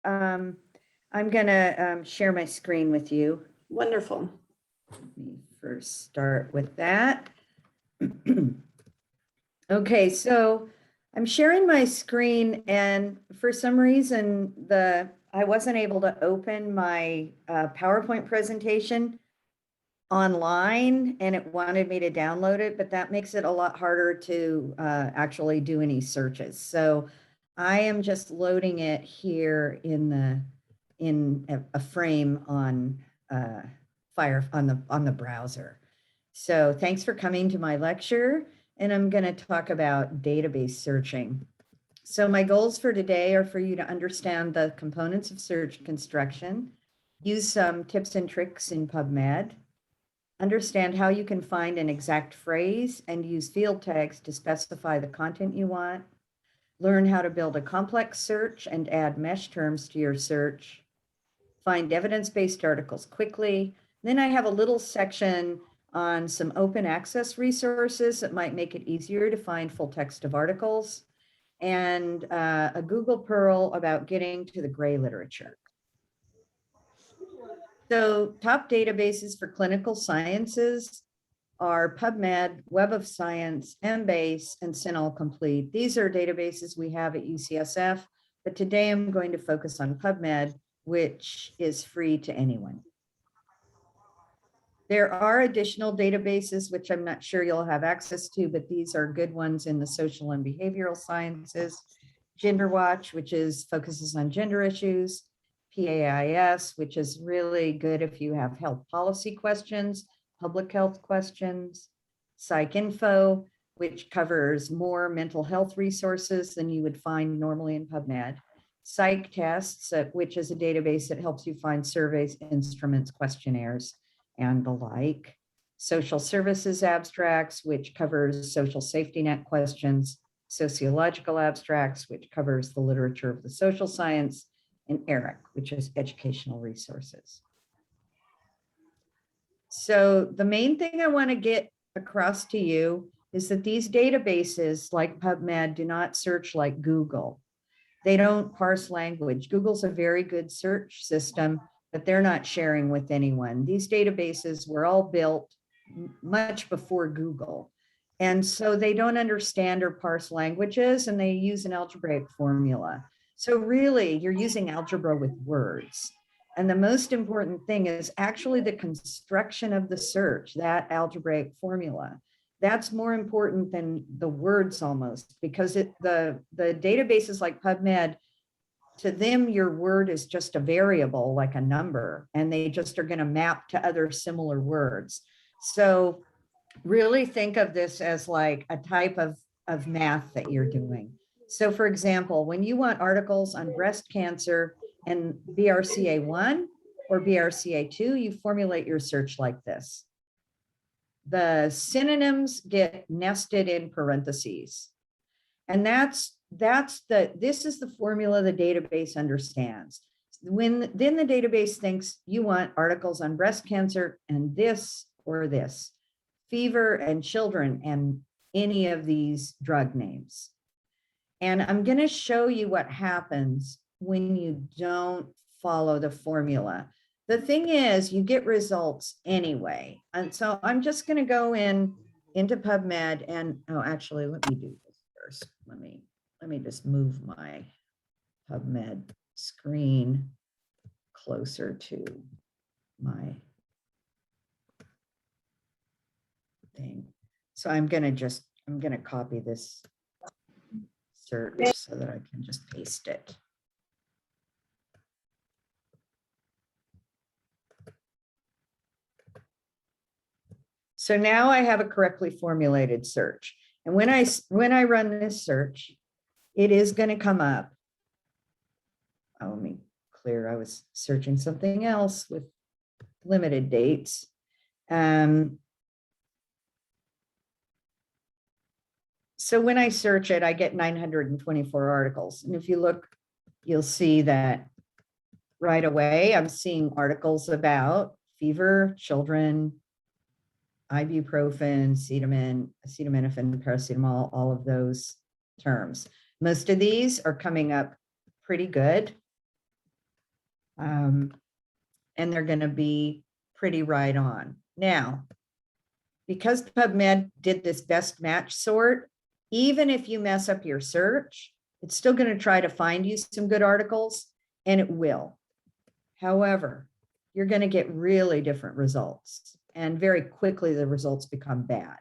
I'm gonna share my screen with you. Wonderful. Let me first start with that. Okay, so I'm sharing my screen, and for some reason, I wasn't able to open my PowerPoint presentation online, and it wanted me to download it, but that makes it a lot harder to actually do any searches. So I am just loading it here in a frame on on the browser. So thanks for coming to my lecture, and I'm going to talk about database searching. So my goals for today are for you to understand the components of search construction, use some tips and tricks in PubMed, understand how you can find an exact phrase and use field tags to specify the content you want, learn how to build a complex search and add mesh terms to your search, find evidence-based articles quickly. Then I have a little section on some open access resources that might make it easier to find full text of articles, and a Google Pearl about getting to the gray literature. So top databases for clinical sciences are PubMed, Web of Science, Embase, and CINAHL Complete. These are databases we have at UCSF, but today I'm going to focus on PubMed, which is free to anyone. There are additional databases, which I'm not sure you'll have access to, but these are good ones in the social and behavioral sciences. Gender Watch, which focuses on gender issues. PAIS, which is really good if you have health policy questions, public health questions. PsycInfo, which covers more mental health resources than you would find normally in PubMed. PsycTests, which is a database that helps you find surveys, instruments, questionnaires, and the like. Social Services Abstracts, which covers social safety net questions. Sociological Abstracts, which covers the literature of the social science. And ERIC, which is educational resources. So the main thing I want to get across to you is that these databases like PubMed do not search like Google. They don't parse language. Google's a very good search system, but they're not sharing with anyone. These databases were all built much before Google. And so they don't understand or parse languages, and they use an algebraic formula. So really, you're using algebra with words. And the most important thing is actually the construction of the search, that algebraic formula. That's more important than the words almost, because the databases like PubMed, to them, your word is just a variable, like a number, and they just are going to map to other similar words. So really think of this as like a type of math that you're doing. So for example, when you want articles on breast cancer and BRCA1 or BRCA2, you formulate your search like this. The synonyms get nested in parentheses. And this is the formula the database understands. Then the database thinks you want articles on breast cancer and this or this, fever and children and any of these drug names. And I'm going to show you what happens when you don't follow the formula. The thing is, you get results anyway. And so I'm just going to go into PubMed and, oh, actually, let me do this first. Let me just move my PubMed screen closer to my thing. So I'm going to copy this search so that I can just paste it. So now I have a correctly formulated search. And when I run this search, it is going to come up. Oh, let me clear. I was searching something else with limited dates. So when I search it, I get 924 articles. And if you look, you'll see that right away, I'm seeing articles about fever, children, ibuprofen, acetaminophen, paracetamol, all of those terms. Most of these are coming up pretty good. And they're going to be pretty right on. Now, because PubMed did this best match sort, even if you mess up your search, it's still going to try to find you some good articles, and it will. However, you're going to get really different results, and very quickly the results become bad.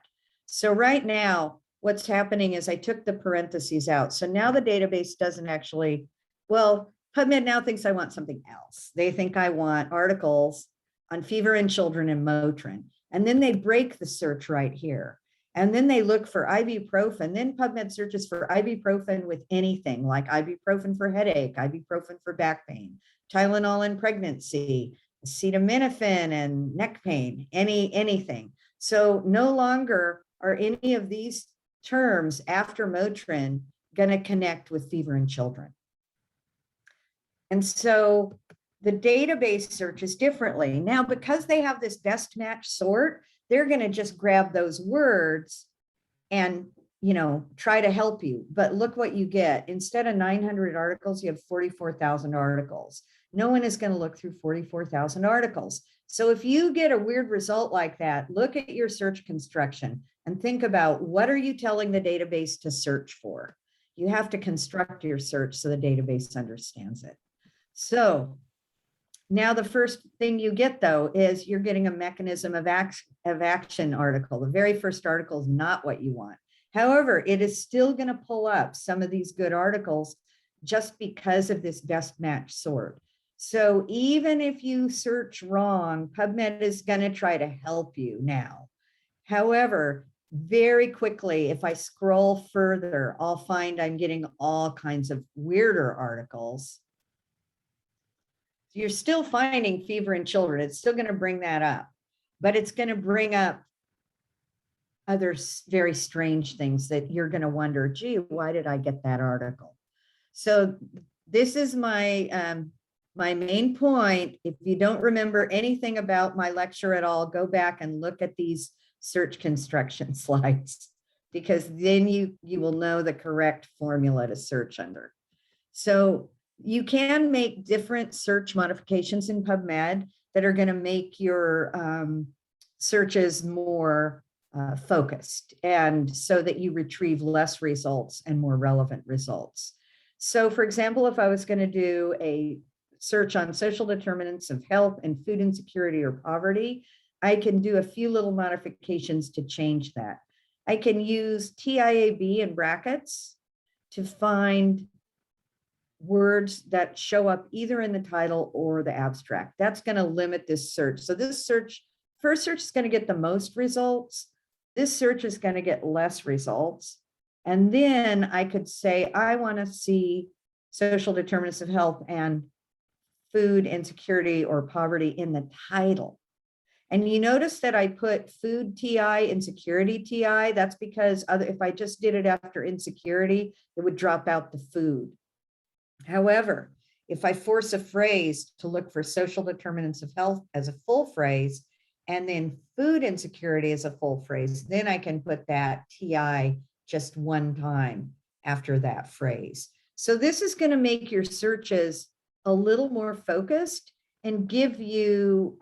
So right now, what's happening is I took the parentheses out. So now the database doesn't actually, well, PubMed now thinks I want something else. They think I want articles on fever in children and Motrin. And then they break the search right here. And then they look for ibuprofen. Then PubMed searches for ibuprofen with anything like ibuprofen for headache, ibuprofen for back pain, Tylenol in pregnancy, acetaminophen and neck pain, anything. So no longer are any of these terms after Motrin going to connect with fever in children. And so the database searches differently. Now, because they have this best match sort, they're going to just grab those words and, try to help you. But look what you get. Instead of 900 articles, you have 44,000 articles. No one is going to look through 44,000 articles. So if you get a weird result like that, look at your search construction and think about, what are you telling the database to search for? You have to construct your search so the database understands it. So now the first thing you get, though, is you're getting a mechanism of action article. The very first article is not what you want. However, it is still going to pull up some of these good articles just because of this best match sort. So even if you search wrong, PubMed is going to try to help you now. However, very quickly, if I scroll further, I'll find I'm getting all kinds of weirder articles. You're still finding fever in children. It's still going to bring that up, but it's going to bring up other very strange things that you're going to wonder, gee, why did I get that article? So this is my my main point. If you don't remember anything about my lecture at all, go back and look at these search construction slides, because then you will know the correct formula to search under. So you can make different search modifications in PubMed that are going to make your searches more focused, and so that you retrieve less results and more relevant results. So for example, if I was going to do a search on social determinants of health and food insecurity or poverty, I can do a few little modifications to change that. I can use TIAB in brackets to find words that show up either in the title or the abstract. That's going to limit this search. So this first search is going to get the most results. This search is going to get less results. And then I could say, I want to see social determinants of health and food insecurity or poverty in the title. And you notice that I put food TI, insecurity TI. That's because if I just did it after insecurity, it would drop out the food. However, if I force a phrase to look for social determinants of health as a full phrase, and then food insecurity as a full phrase, then I can put that TI just one time after that phrase. So this is going to make your searches a little more focused and give you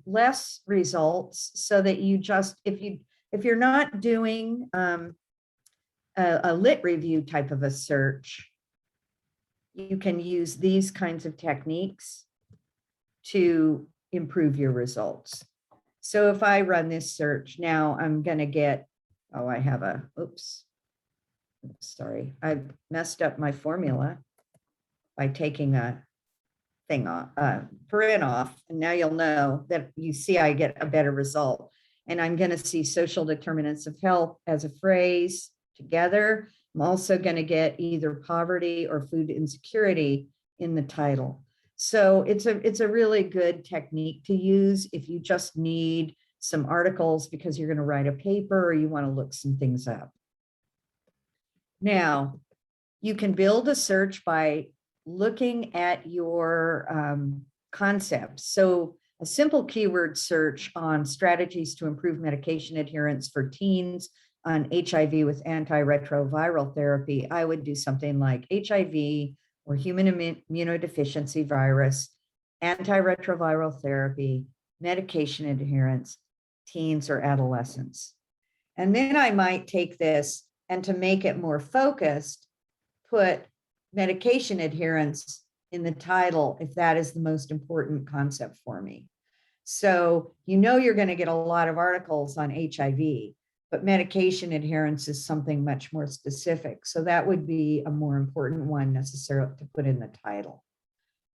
less results, so that you just, if you're not doing a lit review type of a search, you can use these kinds of techniques to improve your results. So if I run this search now, I'm going to get, I have sorry, I messed up my formula by taking a thing off, paren off, and now you'll know that you see I get a better result. And I'm going to see social determinants of health as a phrase together. I'm also going to get either poverty or food insecurity in the title. So it's a really good technique to use if you just need some articles because you're going to write a paper or you want to look some things up. Now, you can build a search by looking at your concepts. So a simple keyword search on strategies to improve medication adherence for teens on HIV with antiretroviral therapy, I would do something like HIV or human immunodeficiency virus antiretroviral therapy, medication adherence, teens or adolescents. And then I might take this and to make it more focused, put medication adherence in the title if that is the most important concept for me. So you're going to get a lot of articles on HIV, but medication adherence is something much more specific. So that would be a more important one necessarily to put in the title.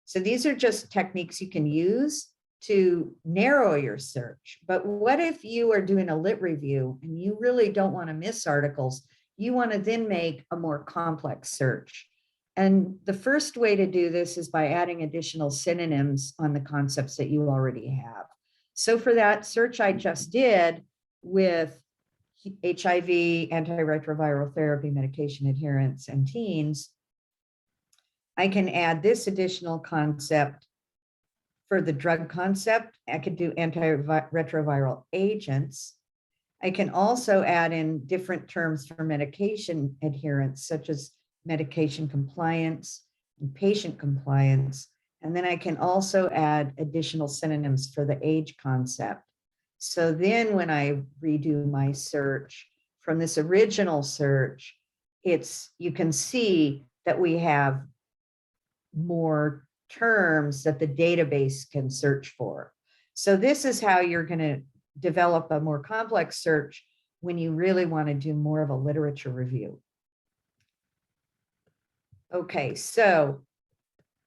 So these are just techniques you can use to narrow your search. But what if you are doing a lit review and you really don't want to miss articles? You want to then make a more complex search. And the first way to do this is by adding additional synonyms on the concepts that you already have. So for that search I just did with HIV, antiretroviral therapy, medication adherence, and teens, I can add this additional concept for the drug concept. I could do antiretroviral agents. I can also add in different terms for medication adherence, such as medication compliance and patient compliance. And then I can also add additional synonyms for the age concept. So then when I redo my search from this original search, you can see that we have more terms that the database can search for. So this is how you're going to develop a more complex search when you really want to do more of a literature review. Okay, so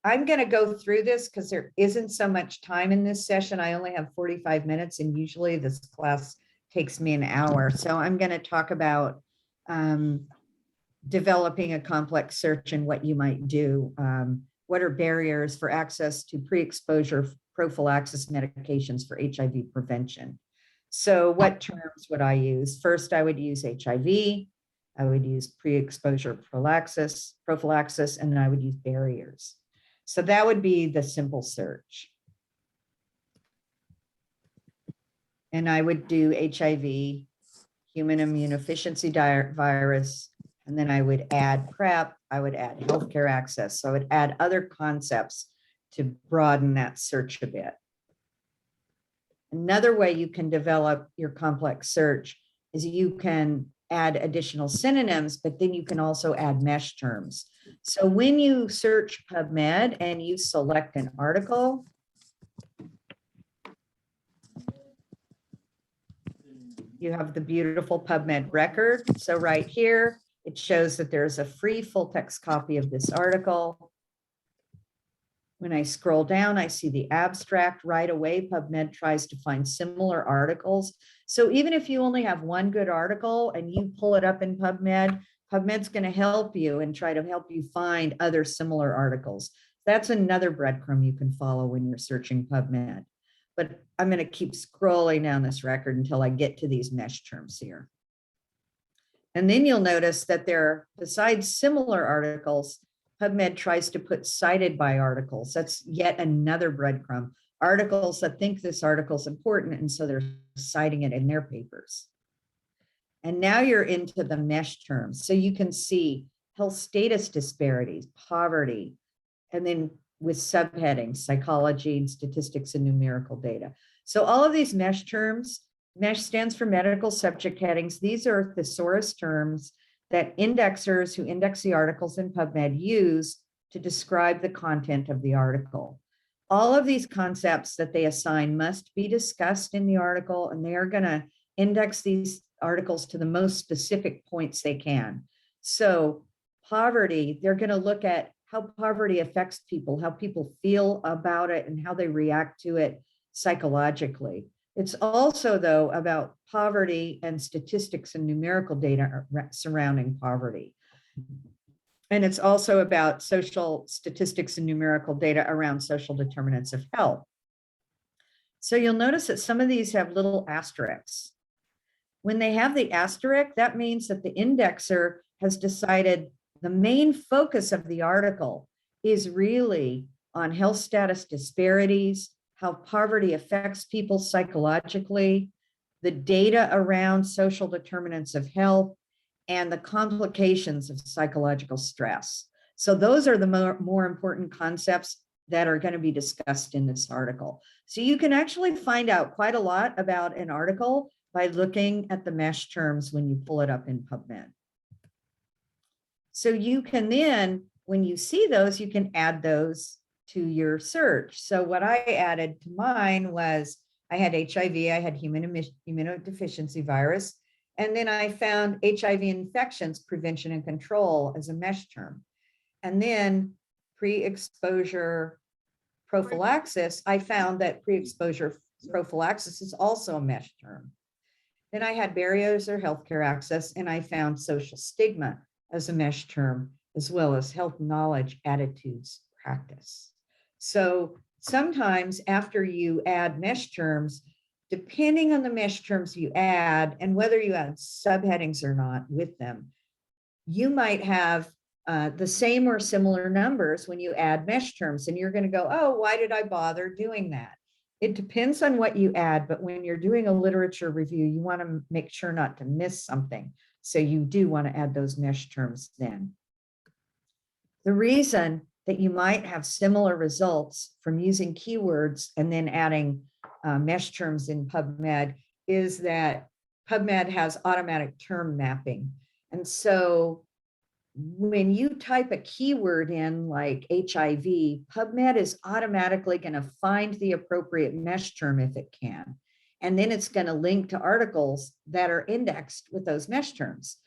I'm going to go through this because there isn't so much time in this session. I only have 45 minutes and usually this class takes me an hour. So I'm going to talk about developing a complex search and what you might do. What are barriers for access to pre-exposure prophylaxis medications for HIV prevention? So what terms would I use? First, I would use HIV. I would use pre-exposure prophylaxis, and then I would use barriers. So that would be the simple search. And I would do HIV, human immunodeficiency virus, and then I would add PrEP, I would add healthcare access. So I would add other concepts to broaden that search a bit. Another way you can develop your complex search is you can add additional synonyms, but then you can also add mesh terms. So when you search PubMed and you select an article, you have the beautiful PubMed record. So right here, it shows that there's a free full text copy of this article. When I scroll down, I see the abstract right away. PubMed tries to find similar articles. So even if you only have one good article and you pull it up in PubMed, PubMed's going to help you and try to help you find other similar articles. That's another breadcrumb you can follow when you're searching PubMed. But I'm going to keep scrolling down this record until I get to these mesh terms here. And then you'll notice that there, besides similar articles, PubMed tries to put cited by articles. That's yet another breadcrumb. Articles that think this article is important, and so they're citing it in their papers. And now you're into the mesh terms. So you can see health status disparities, poverty, and then with subheadings, psychology and statistics and numerical data. So all of these mesh terms, mesh stands for medical subject headings. These are thesaurus terms that indexers who index the articles in PubMed use to describe the content of the article. All of these concepts that they assign must be discussed in the article, and they are going to index these articles to the most specific points they can. So poverty, they're going to look at how poverty affects people, how people feel about it, and how they react to it psychologically. It's also, though, about poverty and statistics and numerical data surrounding poverty. And it's also about social statistics and numerical data around social determinants of health. So you'll notice that some of these have little asterisks. When they have the asterisk, that means that the indexer has decided the main focus of the article is really on health status disparities, how poverty affects people psychologically, the data around social determinants of health, and the complications of psychological stress. So those are the more important concepts that are going to be discussed in this article. So you can actually find out quite a lot about an article by looking at the mesh terms when you pull it up in PubMed. So you can then, when you see those, you can add those to your search. So what I added to mine was I had HIV, I had immunodeficiency virus, and then I found HIV infections prevention and control as a mesh term. And then pre-exposure prophylaxis, I found that pre-exposure prophylaxis is also a mesh term. Then I had barriers or healthcare access, and I found social stigma as a mesh term, as well as health knowledge, attitudes, practice. So sometimes after you add mesh terms, depending on the mesh terms you add and whether you add subheadings or not with them, you might have the same or similar numbers when you add mesh terms, and you're going to go, oh, why did I bother doing that? It depends on what you add, but when you're doing a literature review, you want to make sure not to miss something. So you do want to add those mesh terms then. The reason that you might have similar results from using keywords and then adding mesh terms in PubMed is that PubMed has automatic term mapping. And so when you type a keyword in like HIV, PubMed is automatically going to find the appropriate mesh term if it can. And then it's going to link to articles that are indexed with those mesh terms.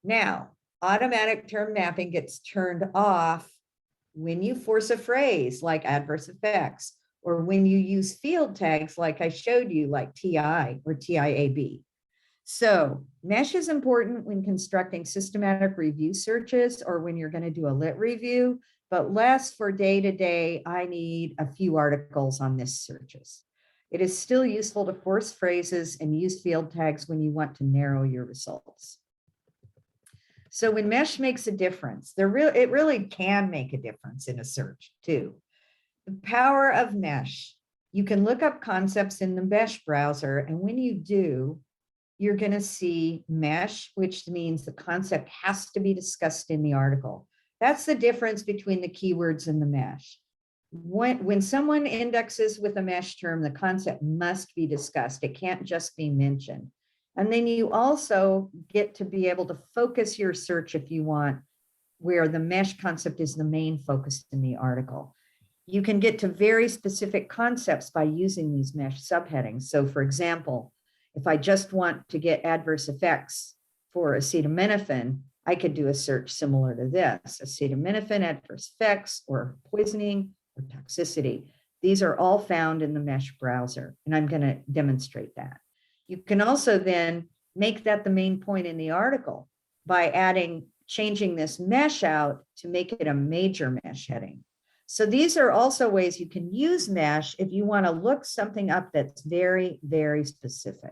Now, automatic term mapping gets turned off when you force a phrase like adverse effects, or when you use field tags like I showed you, like TI or TIAB. So mesh is important when constructing systematic review searches or when you're going to do a lit review, but less for day-to-day, I need a few articles on this searches. It is still useful to force phrases and use field tags when you want to narrow your results. So when mesh makes a difference, it really can make a difference in a search too. The power of mesh. You can look up concepts in the mesh browser, and when you do, you're going to see mesh, which means the concept has to be discussed in the article. That's the difference between the keywords and the mesh. When someone indexes with a mesh term, the concept must be discussed. It can't just be mentioned. And then you also get to be able to focus your search if you want, where the mesh concept is the main focus in the article. You can get to very specific concepts by using these mesh subheadings. So for example, if I just want to get adverse effects for acetaminophen, I could do a search similar to this: acetaminophen, adverse effects, or poisoning, or toxicity. These are all found in the mesh browser, and I'm going to demonstrate that. You can also then make that the main point in the article by changing this mesh out to make it a major mesh heading. So these are also ways you can use mesh if you want to look something up that's very, very specific.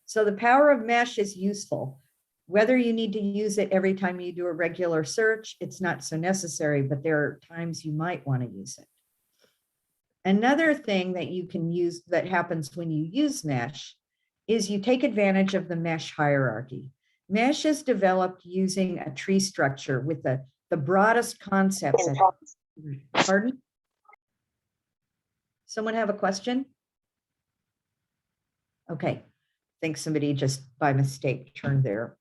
So the power of mesh is useful. Whether you need to use it every time you do a regular search, it's not so necessary, but there are times you might want to use it. Another thing that you can use that happens when you use mesh is you take advantage of the mesh hierarchy. Mesh is developed using a tree structure with the broadest concept. Pardon? Someone have a question? Okay. I think somebody just by mistake turned their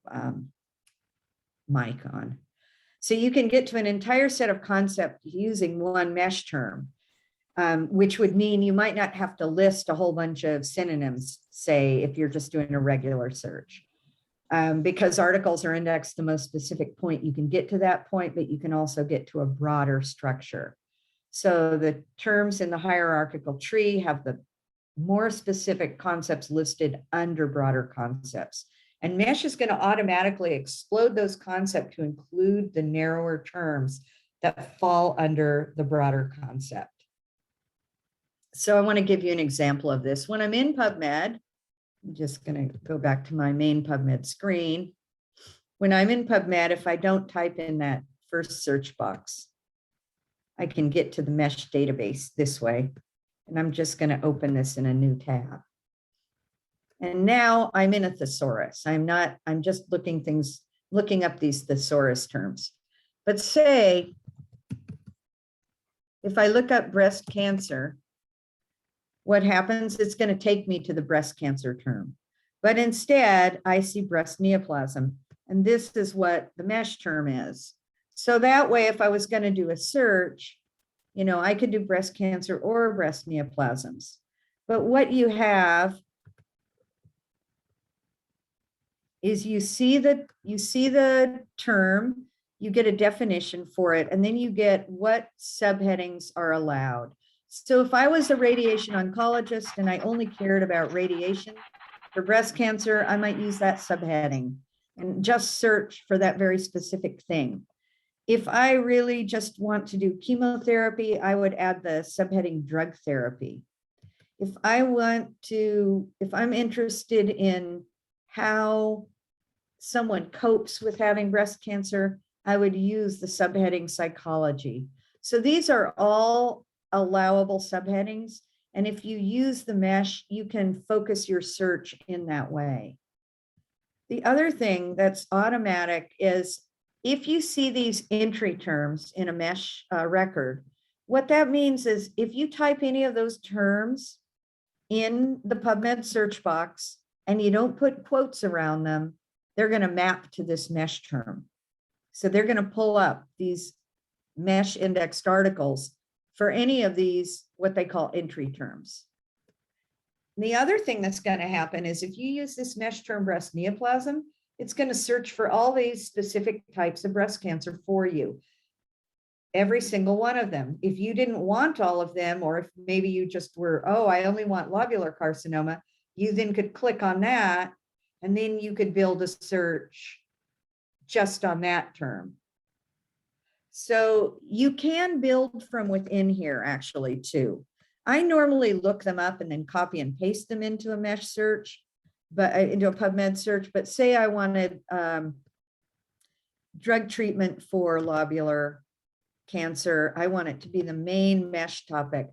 mic on. So you can get to an entire set of concepts using one mesh term, which would mean you might not have to list a whole bunch of synonyms, say, if you're just doing a regular search. Because articles are indexed to the most specific point, you can get to that point, but you can also get to a broader structure. So the terms in the hierarchical tree have the more specific concepts listed under broader concepts. And mesh is going to automatically explode those concepts to include the narrower terms that fall under the broader concept. So I want to give you an example of this. When I'm in PubMed, I'm just going to go back to my main PubMed screen. When I'm in PubMed, if I don't type in that first search box, I can get to the mesh database this way. And I'm just going to open this in a new tab. And now I'm in a thesaurus. I'm just looking up these thesaurus terms. But say if I look up breast cancer, what happens? It's going to take me to the breast cancer term. But instead, I see breast neoplasm. And this is what the mesh term is. So that way, if I was going to do a search, you know, I could do breast cancer or breast neoplasms. But what you have is you see the term, you get a definition for it, and then you get what subheadings are allowed. So if I was a radiation oncologist and I only cared about radiation for breast cancer, I might use that subheading and just search for that very specific thing. If I really just want to do chemotherapy, I would add the subheading drug therapy. If I'm interested in how someone copes with having breast cancer, I would use the subheading psychology. So these are all allowable subheadings. And if you use the mesh, you can focus your search in that way. The other thing that's automatic is if you see these entry terms in a mesh record, what that means is if you type any of those terms in the PubMed search box and you don't put quotes around them, they're going to map to this mesh term. So they're going to pull up these mesh indexed articles for any of these, what they call entry terms. The other thing that's going to happen is if you use this mesh term breast neoplasm, it's going to search for all these specific types of breast cancer for you. Every single one of them. If you didn't want all of them, or if maybe you just were, oh, I only want lobular carcinoma, you then could click on that, and then you could build a search just on that term. So you can build from within here actually too. I normally look them up and then copy and paste them into a mesh search, but into a PubMed search. But say I wanted drug treatment for lobular cancer, I want it to be the main mesh topic.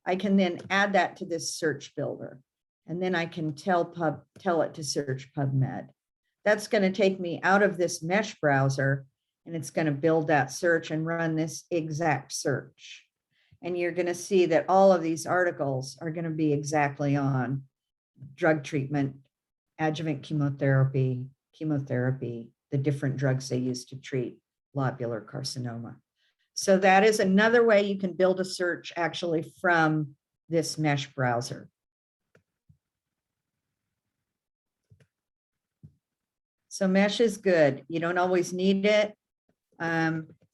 I can then add that to this search builder, and then I can tell it to search PubMed. That's going to take me out of this mesh browser, and it's going to build that search and run this exact search. And you're going to see that all of these articles are going to be exactly on drug treatment, adjuvant chemotherapy, the different drugs they use to treat lobular carcinoma. So that is another way you can build a search actually from this mesh browser. So mesh is good. You don't always need it.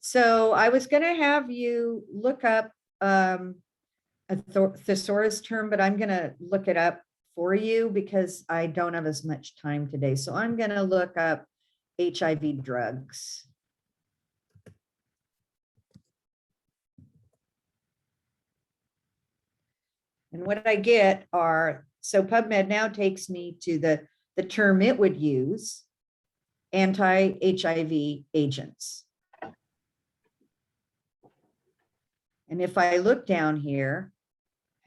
So I was going to have you look up a thesaurus term, but I'm going to look it up for you because I don't have as much time today. So I'm going to look up HIV drugs. And what I get are, so PubMed now takes me to the term it would use, anti-HIV agents. And if I look down here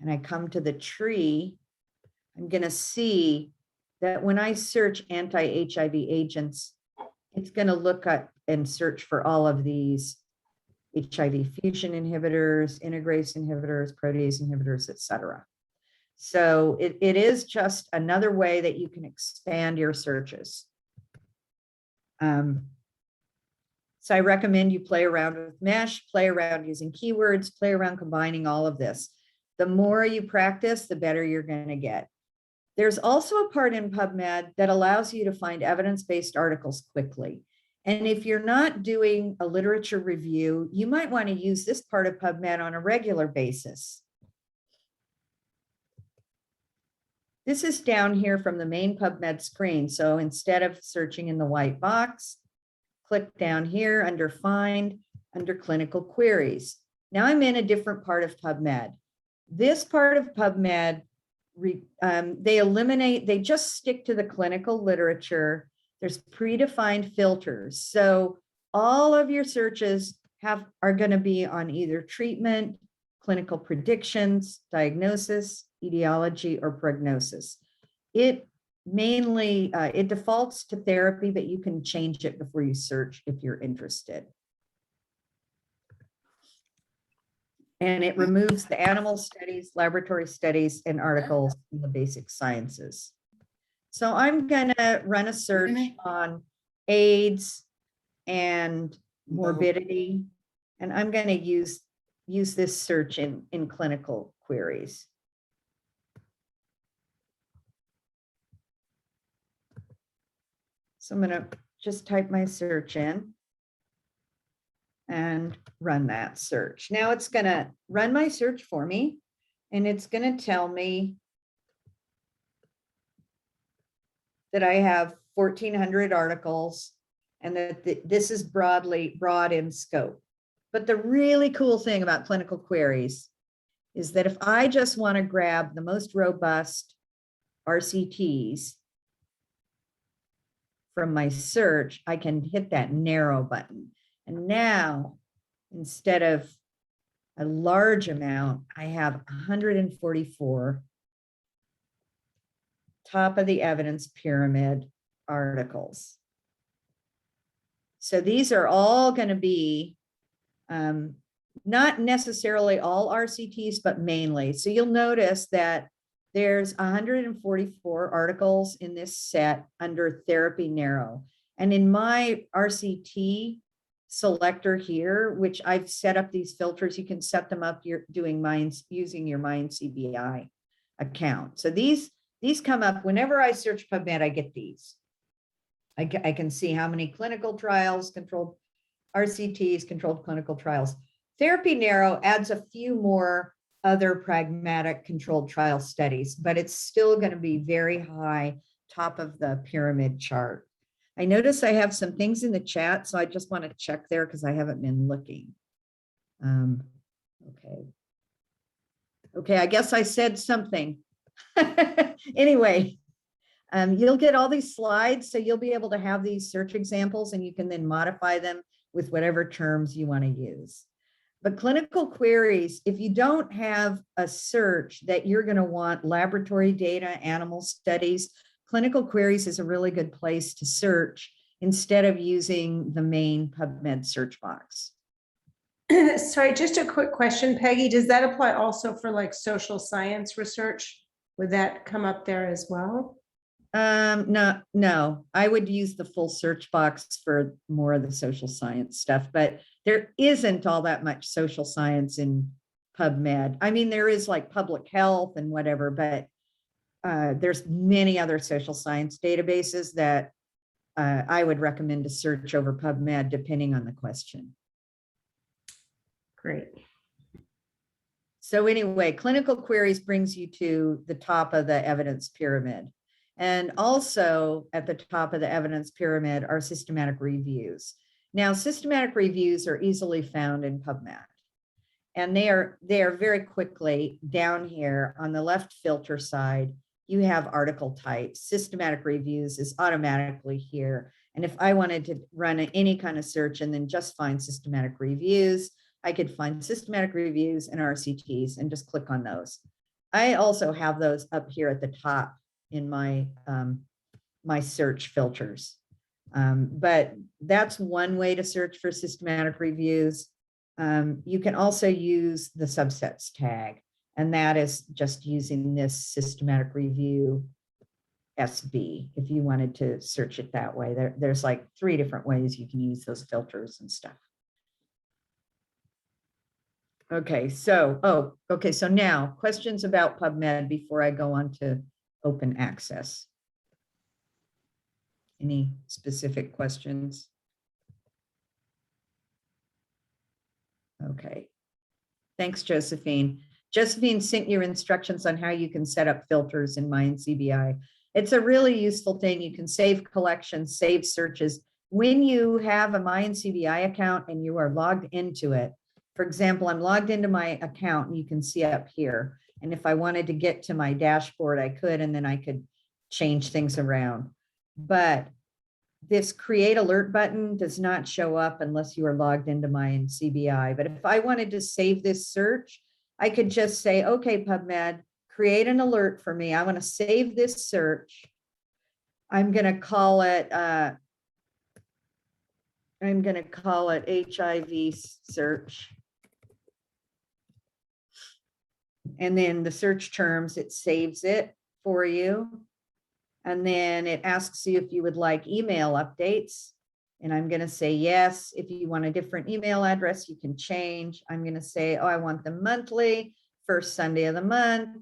and I come to the tree, I'm going to see that when I search anti-HIV agents, it's going to look up and search for all of these HIV fusion inhibitors, integrase inhibitors, protease inhibitors, et cetera. So it is just another way that you can expand your searches. So I recommend you play around with mesh, play around using keywords, play around combining all of this. The more you practice, the better you're going to get. There's also a part in PubMed that allows you to find evidence-based articles quickly. And if you're not doing a literature review, you might want to use this part of PubMed on a regular basis. This is down here from the main PubMed screen. So instead of searching in the white box, click down here under Find, under Clinical Queries. Now I'm in a different part of PubMed. This part of PubMed, they just stick to the clinical literature. There's predefined filters. So all of your searches are going to be on either treatment, clinical predictions, diagnosis, etiology, or prognosis. It defaults to therapy, but you can change it before you search if you're interested. And it removes the animal studies, laboratory studies, and articles in the basic sciences. So I'm gonna run a search on AIDS and morbidity, and I'm gonna use this search in clinical queries. So I'm gonna just type my search in and run that search. Now it's gonna run my search for me, and it's gonna tell me that I have 1,400 articles and that this is broad in scope. But the really cool thing about clinical queries is that if I just want to grab the most robust RCTs from my search, I can hit that narrow button. And now, instead of a large amount, I have 144 top of the evidence pyramid articles. So these are all going to be not necessarily all RCTs, but mainly. So you'll notice that there's 144 articles in this set under therapy narrow. And in my RCT selector here, which I've set up these filters, you can set them up you're doing Minds using your MindCBI account. So these come up whenever I search PubMed, I get these. I can see how many clinical trials, controlled RCTs, controlled clinical trials. Therapy narrow adds a few more other pragmatic controlled trial studies, but it's still going to be very high, top of the pyramid chart. I notice I have some things in the chat, so I just want to check there because I haven't been looking. Okay, I guess I said something. Anyway, you'll get all these slides, so you'll be able to have these search examples and you can then modify them with whatever terms you want to use. But clinical queries, if you don't have a search that you're going to want laboratory data, animal studies, clinical queries is a really good place to search instead of using the main PubMed search box. Sorry, just a quick question, Peggy. Does that apply also for like social science research? Would that come up there as well? No, I would use the full search box for more of the social science stuff, but there isn't all that much social science in PubMed. I mean, there is like public health and whatever, but there's many other social science databases that I would recommend to search over PubMed depending on the question. Great. So anyway, clinical queries brings you to the top of the evidence pyramid. And also at the top of the evidence pyramid are systematic reviews. Now, systematic reviews are easily found in PubMed. And they are very quickly down here on the left filter side, you have article types. Systematic reviews is automatically here. And if I wanted to run any kind of search and then just find systematic reviews, I could find systematic reviews and RCTs and just click on those. I also have those up here at the top in my my search filters. But that's one way to search for systematic reviews. You can also use the subsets tag, and that is just using this systematic review SB if you wanted to search it that way. There's like 3 different ways you can use those filters and stuff. Okay, so, so now questions about PubMed before I go on to open access. Any specific questions? Okay. Thanks, Josephine. Josephine sent you instructions on how you can set up filters in MindCBI. It's a really useful thing. You can save collections, save searches. When you have a MindCBI account and you are logged into it, for example, I'm logged into my account and you can see up here. And if I wanted to get to my dashboard, I could, and then I could change things around. But this create alert button does not show up unless you are logged into MindCBI. But if I wanted to save this search, I could just say, okay, PubMed, create an alert for me. I want to save this search. I'm going to call it HIV search. And then the search terms, it saves it for you. And then it asks you if you would like email updates. And I'm going to say yes. If you want a different email address, you can change. I'm going to say, oh, I want them monthly, first Sunday of the month.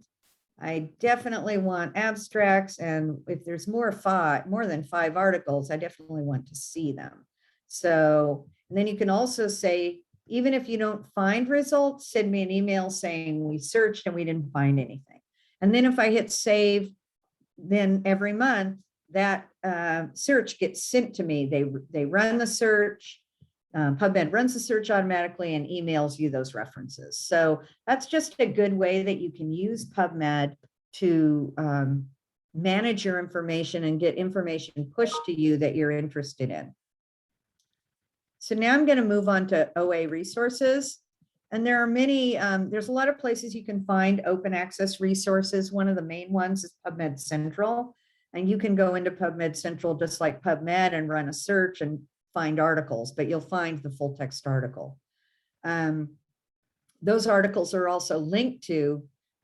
I definitely want abstracts. And if there's more than 5 articles, I definitely want to see them. So, and then you can also say, even if you don't find results, send me an email saying we searched and we didn't find anything. And then if I hit save, then every month that search gets sent to me. They run the search. PubMed runs the search automatically and emails you those references. So that's just a good way that you can use PubMed to manage your information and get information pushed to you that you're interested in. So now I'm going to move on to OA resources. And there are many, there's a lot of places you can find open access resources. One of the main ones is PubMed Central. And you can go into PubMed Central just like PubMed and run a search and find articles, but you'll find the full text article. Those articles are also linked to,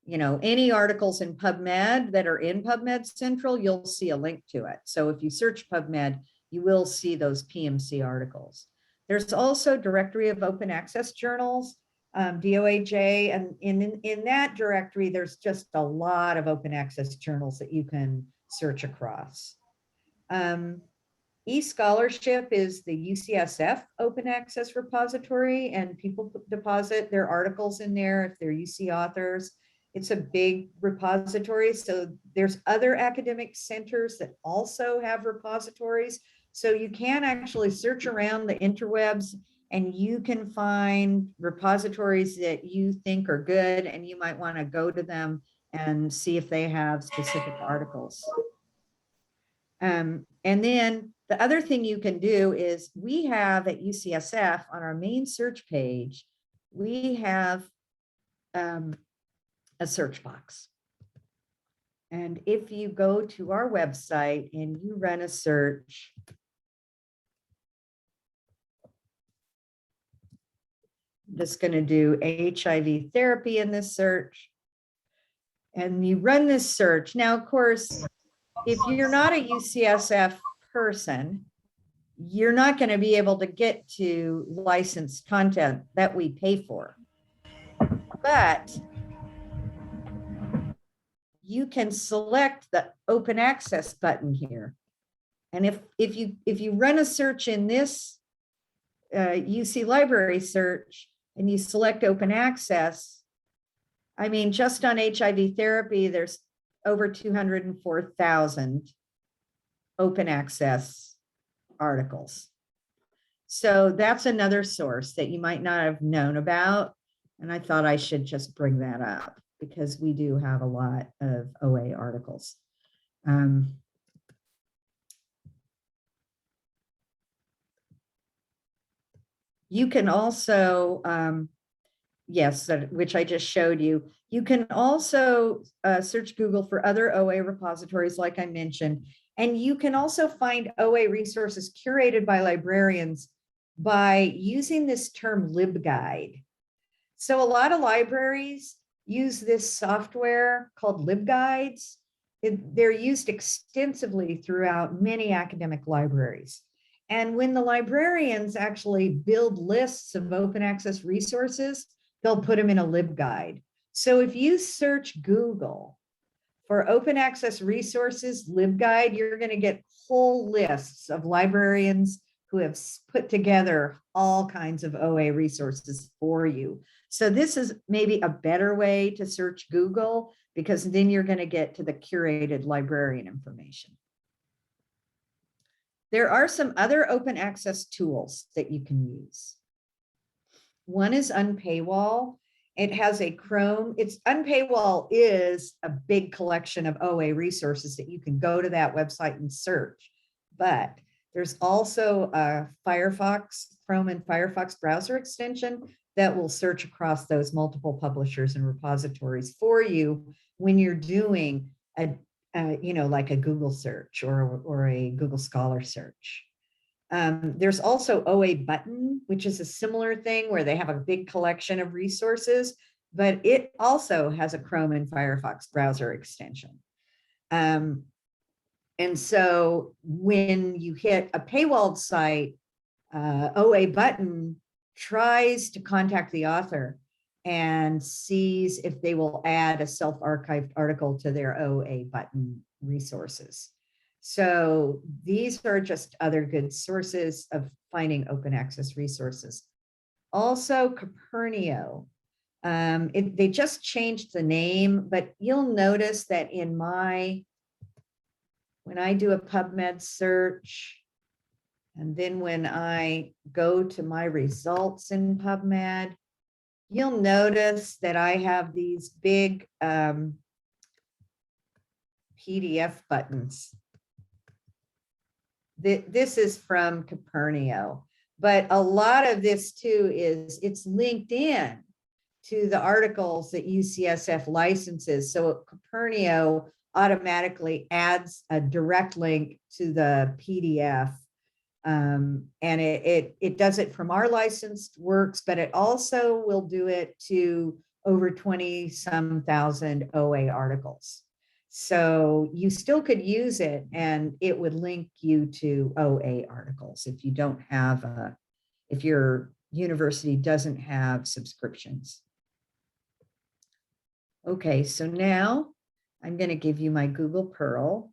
any articles in PubMed that are in PubMed Central, you'll see a link to it. So if you search PubMed, you will see those PMC articles. There's also directory of open access journals, DOAJ, and in that directory, there's just a lot of open access journals that you can search across. eScholarship is the UCSF open access repository, and people deposit their articles in there if they're UC authors. It's a big repository. So there's other academic centers that also have repositories. So you can actually search around the interwebs and you can find repositories that you think are good, and you might want to go to them and see if they have specific articles. And then the other thing you can do is we have at UCSF on our main search page, we have a search box. And if you go to our website and you run a search, I'm just going to do HIV therapy in this search. And you run this search. Now, of course, if you're not a UCSF person, you're not going to be able to get to licensed content that we pay for. But you can select the open access button here. And if you run a search in this UC library search and you select open access, I mean, just on HIV therapy, there's over 204,000 open access articles. So that's another source that you might not have known about. And I thought I should just bring that up because we do have a lot of OA articles. You can also, yes, which I just showed you. You can also search Google for other OA repositories, like I mentioned, and you can also find OA resources curated by librarians by using this term LibGuide. So a lot of libraries use this software called LibGuides. They're used extensively throughout many academic libraries. And when the librarians actually build lists of open access resources, they'll put them in a LibGuide. So if you search Google for open access resources, LibGuide, you're going to get whole lists of librarians who have put together all kinds of OA resources for you. So this is maybe a better way to search Google, because then you're going to get to the curated librarian information. There are some other open access tools that you can use. One is Unpaywall. It has a Chrome. Unpaywall is a big collection of OA resources that you can go to that website and search. But there's also a Chrome and Firefox browser extension that will search across those multiple publishers and repositories for you when you're doing like a Google search or a Google Scholar search. There's also OA Button, which is a similar thing where they have a big collection of resources, but it also has a Chrome and Firefox browser extension. And so when you hit a paywalled site, OA button tries to contact the author and sees if they will add a self-archived article to their OA button resources. So these are just other good sources of finding open access resources. Also, Copernio. They just changed the name, but you'll notice that when I do a PubMed search, and then when I go to my results in PubMed, you'll notice that I have these big PDF buttons. This is from Copernio, but a lot of this too is it's linked in to the articles that UCSF licenses. So Copernio automatically adds a direct link to the PDF. And it does it from our licensed works, but it also will do it to over 20-some thousand OA articles. So you still could use it and it would link you to OA articles if you don't have if your university doesn't have subscriptions. Okay, so now I'm going to give you my Google Pearl,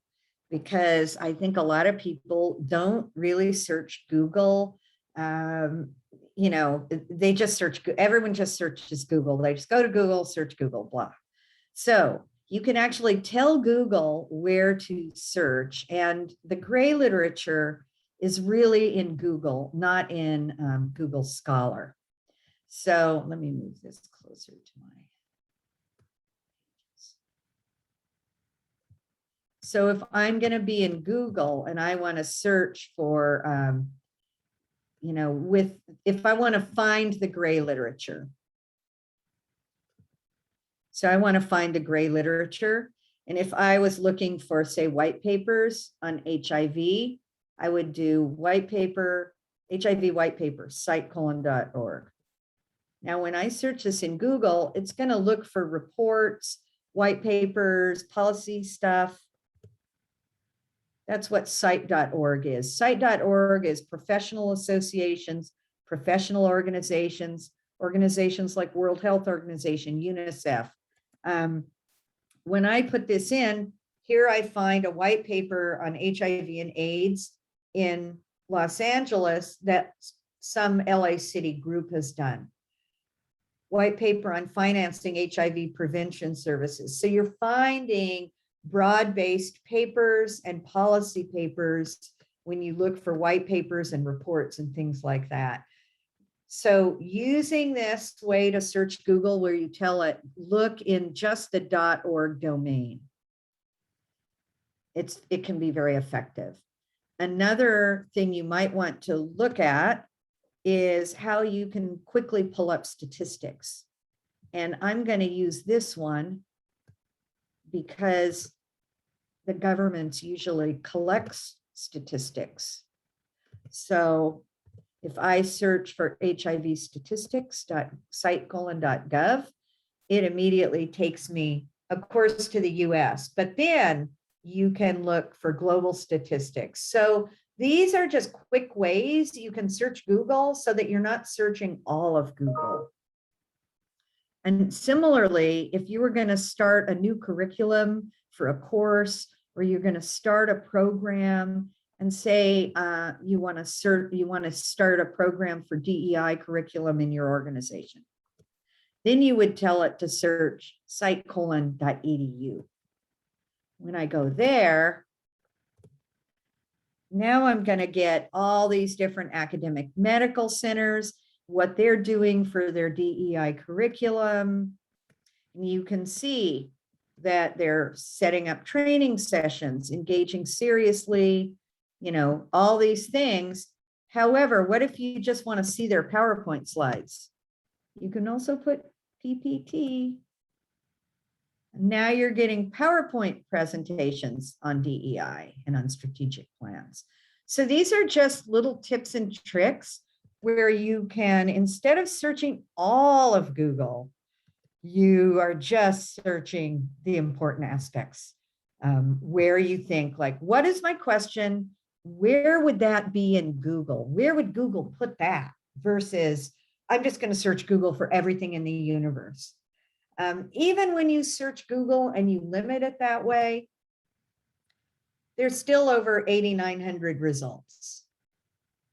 because I think a lot of people don't really search Google. You know, they just search, everyone just searches Google. They just go to Google, search Google, blah. So you can actually tell Google where to search, and the gray literature is really in Google, not in Google Scholar. So let me move this closer to my pages. So if I'm going to be in Google and I want to search for, you know, if I want to find the gray literature. So I want to find the gray literature. And if I was looking for, say, white papers on HIV, I would do white paper, HIV white paper, sitecolon.org. Now, when I search this in Google, it's going to look for reports, white papers, policy stuff. That's what site.org is. Site.org is professional associations, professional organizations, organizations like World Health Organization, UNICEF. When I put this in, here I find a white paper on HIV and AIDS in Los Angeles that some LA City group has done. White paper on financing HIV prevention services. So you're finding broad-based papers and policy papers when you look for white papers and reports and things like that. So using this way to search Google, where you tell it, look in just the .org domain, it can be very effective. Another thing you might want to look at is how you can quickly pull up statistics. And I'm going to use this one because the government usually collects statistics. So if I search for HIV statistics.sitecolon.gov, it immediately takes me, of course, to the US, but then you can look for global statistics. So these are just quick ways you can search Google so that you're not searching all of Google. And similarly, if you were going to start a new curriculum for a course, or you're going to start a program, and say you want to start a program for DEI curriculum in your organization, then you would tell it to search sitecolon.edu. When I go there, now I'm going to get all these different academic medical centers, what they're doing for their DEI curriculum. And you can see that they're setting up training sessions, engaging seriously, you know, all these things. However, what if you just want to see their PowerPoint slides? You can also put PPT. Now you're getting PowerPoint presentations on DEI and on strategic plans. So these are just little tips and tricks where you can, instead of searching all of Google, you are just searching the important aspects, where you think like, what is my question? Where would that be in Google? Where would Google put that? Versus, I'm just going to search Google for everything in the universe. Even when you search Google and you limit it that way, there's still over 8,900 results.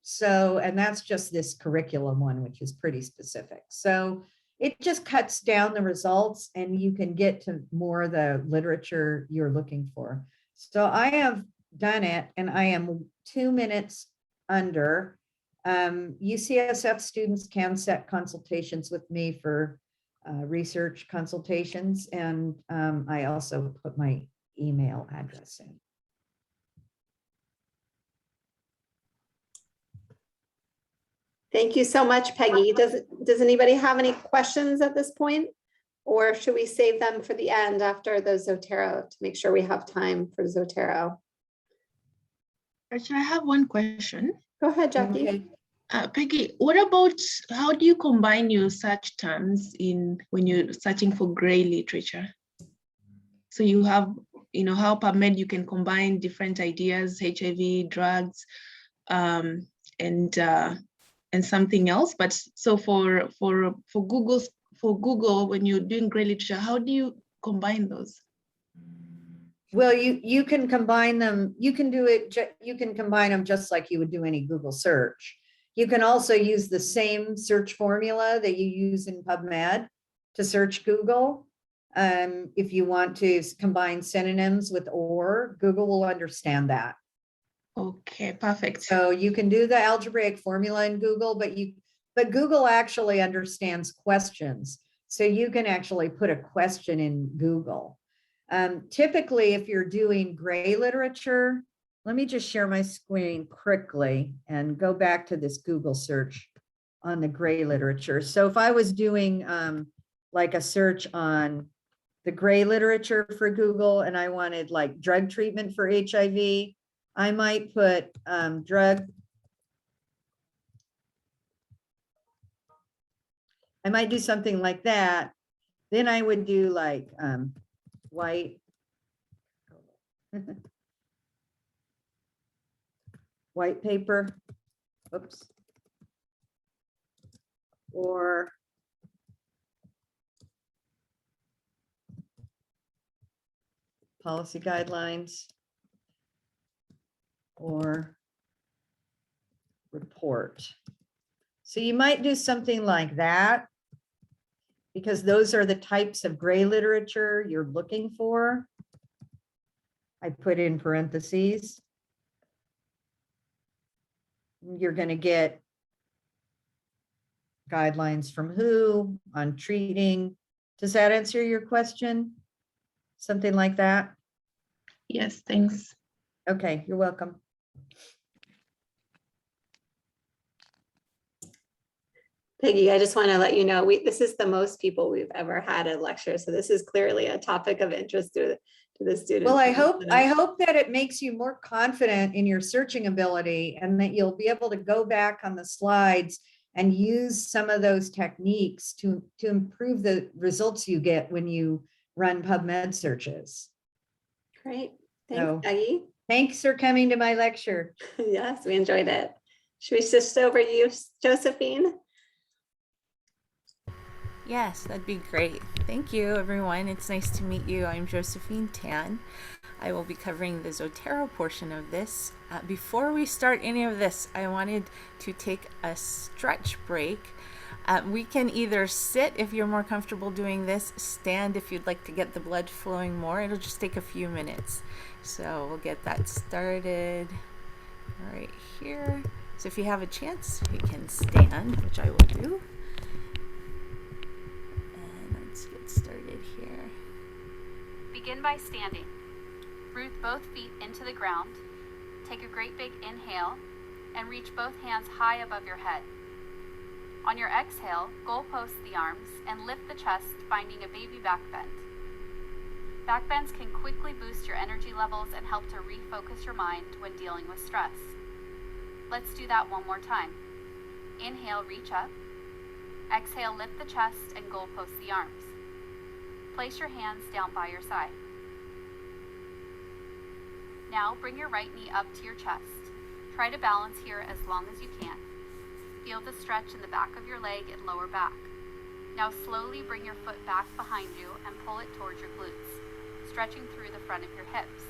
So, and that's just this curriculum one, which is pretty specific. So it just cuts down the results and you can get to more of the literature you're looking for. So I have done it and I am 2 minutes under. UCSF students can set consultations with me for research consultations. And I also put my email address in. Thank you so much, Peggy. Does anybody have any questions at this point? Or should we save them for the end after the Zotero to make sure we have time for Zotero? Actually, I have one question. Go ahead, Jackie. Okay. Peggy, what about how do you combine your search terms when you're searching for gray literature? So you have, how PubMed you can combine different ideas, HIV, drugs, and something else. But so for Google, when you're doing gray literature, how do you combine those? Well, you can combine them. You can do it. You can combine them just like you would do any Google search. You can also use the same search formula that you use in PubMed to search Google. If you want to combine synonyms with or, Google will understand that. Okay, perfect. So you can do the algebraic formula in Google, but Google actually understands questions. So you can actually put a question in Google. Typically, if you're doing gray literature, let me just share my screen quickly and go back to this Google search on the gray literature. So if I was doing like a search on the gray literature for Google and I wanted like drug treatment for HIV, I might put drug. I might do something like that. Then I would do like white. White paper. Oops. Or policy guidelines. Or report. So you might do something like that because those are the types of gray literature you're looking for. I put in parentheses. You're going to get guidelines from WHO on treating. Does that answer your question? Something like that? Yes, thanks. Okay, you're welcome. Peggy, I just want to let you know, this is the most people we've ever had at lecture. So this is clearly a topic of interest to the students. Well, I hope that it makes you more confident in your searching ability and that you'll be able to go back on the slides and use some of those techniques to improve the results you get when you run PubMed searches. Great. Thanks, So, Peggy. thanks for coming to my lecture. Yes, we enjoyed it. Should we switch over to you, Josephine? Yes, that'd be great. Thank you, everyone. It's nice to meet you. I'm Josephine Tan. I will be covering the Zotero portion of this. Before we start any of this, I wanted to take a stretch break. We can either sit if you're more comfortable doing this, stand if you'd like to get the blood flowing more. It'll just take a few minutes. So we'll get that started right here. So if you have a chance, you can stand, which I will do. Let's get started here. Begin by standing. Root both feet into the ground. Take a great big inhale and reach both hands high above your head. On your exhale, goalpost the arms and lift the chest, finding a baby back bend. Back bends can quickly boost your energy levels and help to refocus your mind when dealing with stress. Let's do that one more time. Inhale, reach up. Exhale, lift the chest and goalpost the arms. Place your hands down by your side. Now bring your right knee up to your chest. Try to balance here as long as you can. Feel the stretch in the back of your leg and lower back. Now slowly bring your foot back behind you and pull it towards your glutes, stretching through the front of your hips.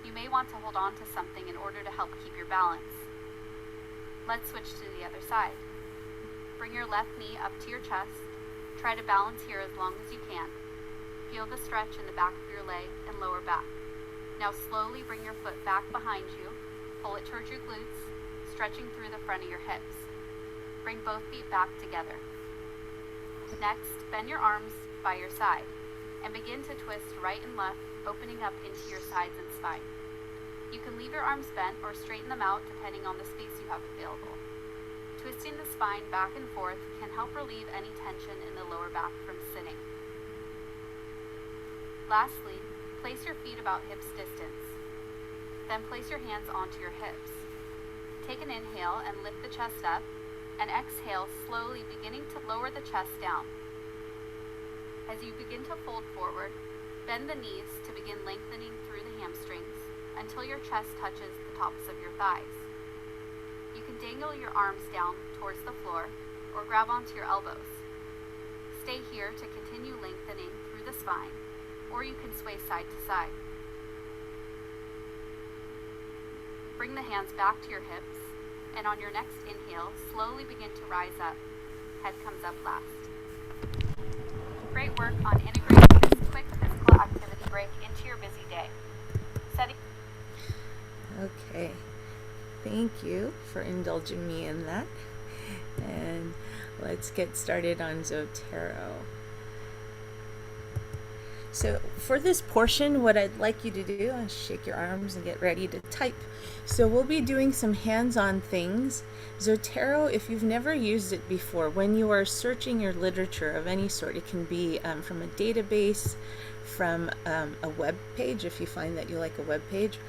You may want to hold on to something in order to help keep your balance. Let's switch to the other side. Bring your left knee up to your chest. Try to balance here as long as you can. Feel the stretch in the back of your leg and lower back. Now slowly bring your foot back behind you, pull it towards your glutes, stretching through the front of your hips. Bring both feet back together. Next, bend your arms by your side and begin to twist right and left, opening up into your sides and spine. You can leave your arms bent or straighten them out depending on the space you have available. Twisting the spine back and forth can help relieve any tension in the lower back from sitting. Lastly, place your feet about hips distance. Then place your hands onto your hips. Take an inhale and lift the chest up, and exhale, slowly beginning to lower the chest down. As you begin to fold forward, bend the knees to begin lengthening through the hamstrings until your chest touches the tops of your thighs. You can dangle your arms down towards the floor or grab onto your elbows. Stay here to continue lengthening through the spine, or you can sway side to side. Bring the hands back to your hips, and on your next inhale, slowly begin to rise up. Head comes up last. Great work on integrating this quick physical activity break into your busy day. Setting. Okay, thank you for indulging me in that. And let's get started on Zotero. So for this portion, what I'd like you to do is shake your arms and get ready to type. So we'll be doing some hands-on things. Zotero, if you've never used it before, when you are searching your literature of any sort, it can be from a database, from a web page, if you find that you like a web page.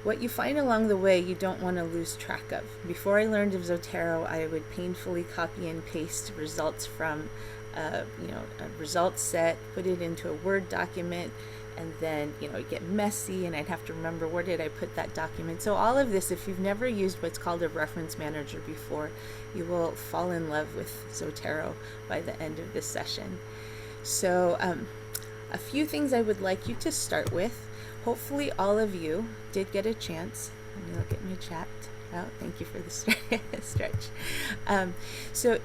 What you find along the way, you don't want to lose track of. Before I learned of Zotero, I would painfully copy and paste results from a results set, put it into a Word document, and then it'd get messy and I'd have to remember where did I put that document. So all of this, if you've never used what's called a reference manager before, you will fall in love with Zotero by the end of this session. So a few things I would like you to start with. Hopefully all of you did get a chance. Let me look at my chat. Oh, thank you for the stretch. So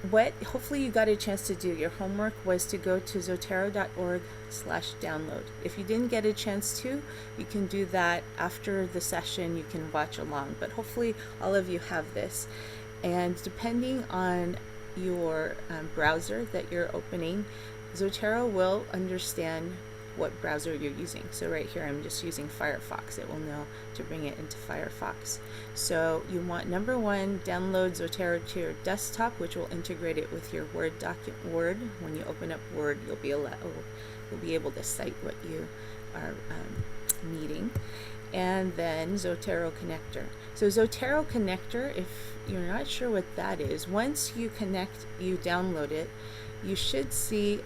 what hopefully you got a chance to do, your homework was to go to zotero.org/download. If you didn't get a chance to, you can do that after the session. You can watch along, but hopefully all of you have this. And depending on your browser that you're opening, Zotero will understand what browser you're using. So right here I'm just using Firefox. It will know to bring it into Firefox. So you want, number one, download Zotero to your desktop, which will integrate it with your Word document. When you open up Word, you'll be able to cite what you are needing. And then Zotero connector. So Zotero connector, if you're not sure what that is, once you download it, you should see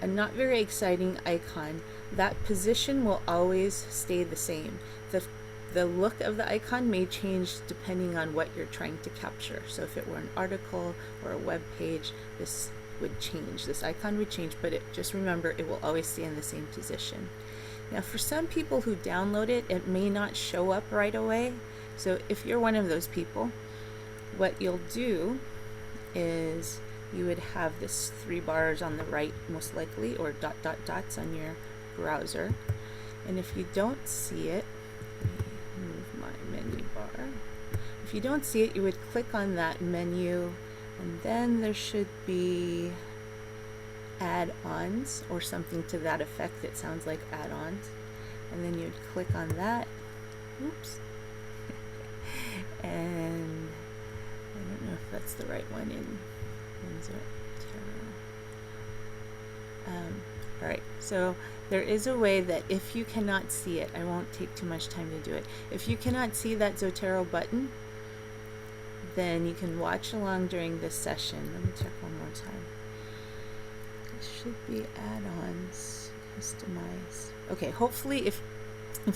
a not very exciting icon. That position will always stay the same. The look of the icon may change depending on what you're trying to capture. So if it were an article or a web page, this would change. This icon would change, but just remember, it will always stay in the same position. Now for some people who download it, it may not show up right away. So if you're one of those people, what you'll do is you would have this 3 bars on the right, most likely, or dots on your browser. And if you don't see it, let me move my menu bar. If you don't see it, you would click on that menu, and then there should be add-ons or something to that effect. It sounds like add-ons. And then you'd click on that. Oops. And I don't know if that's the right one in Zotero. All right, so there is a way that if you cannot see it, I won't take too much time to do it. If you cannot see that Zotero button, then you can watch along during this session. Let me check one more time. should be add-ons, customize. Okay, hopefully if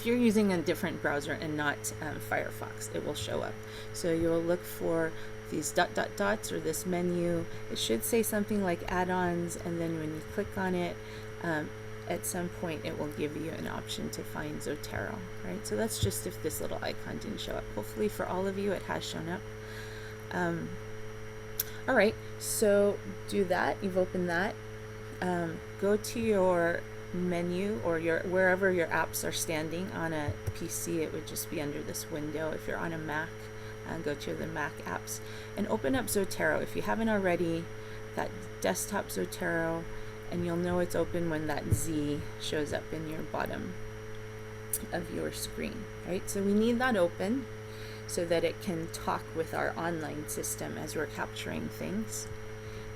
you're using a different browser and not Firefox, it will show up. So you'll look for these ... dots or this menu. It should say something like add-ons, and then when you click on it, at some point it will give you an option to find Zotero, right? So that's just if this little icon didn't show up. Hopefully for all of you it has shown up. All right, so do that. You've opened that. Go to your menu or wherever your apps are standing. On a PC it would just be under this window. If you're on a Mac, go to the Mac apps and open up Zotero. If you haven't already, that desktop Zotero, and you'll know it's open when that Z shows up in your bottom of your screen, right? So we need that open so that it can talk with our online system as we're capturing things.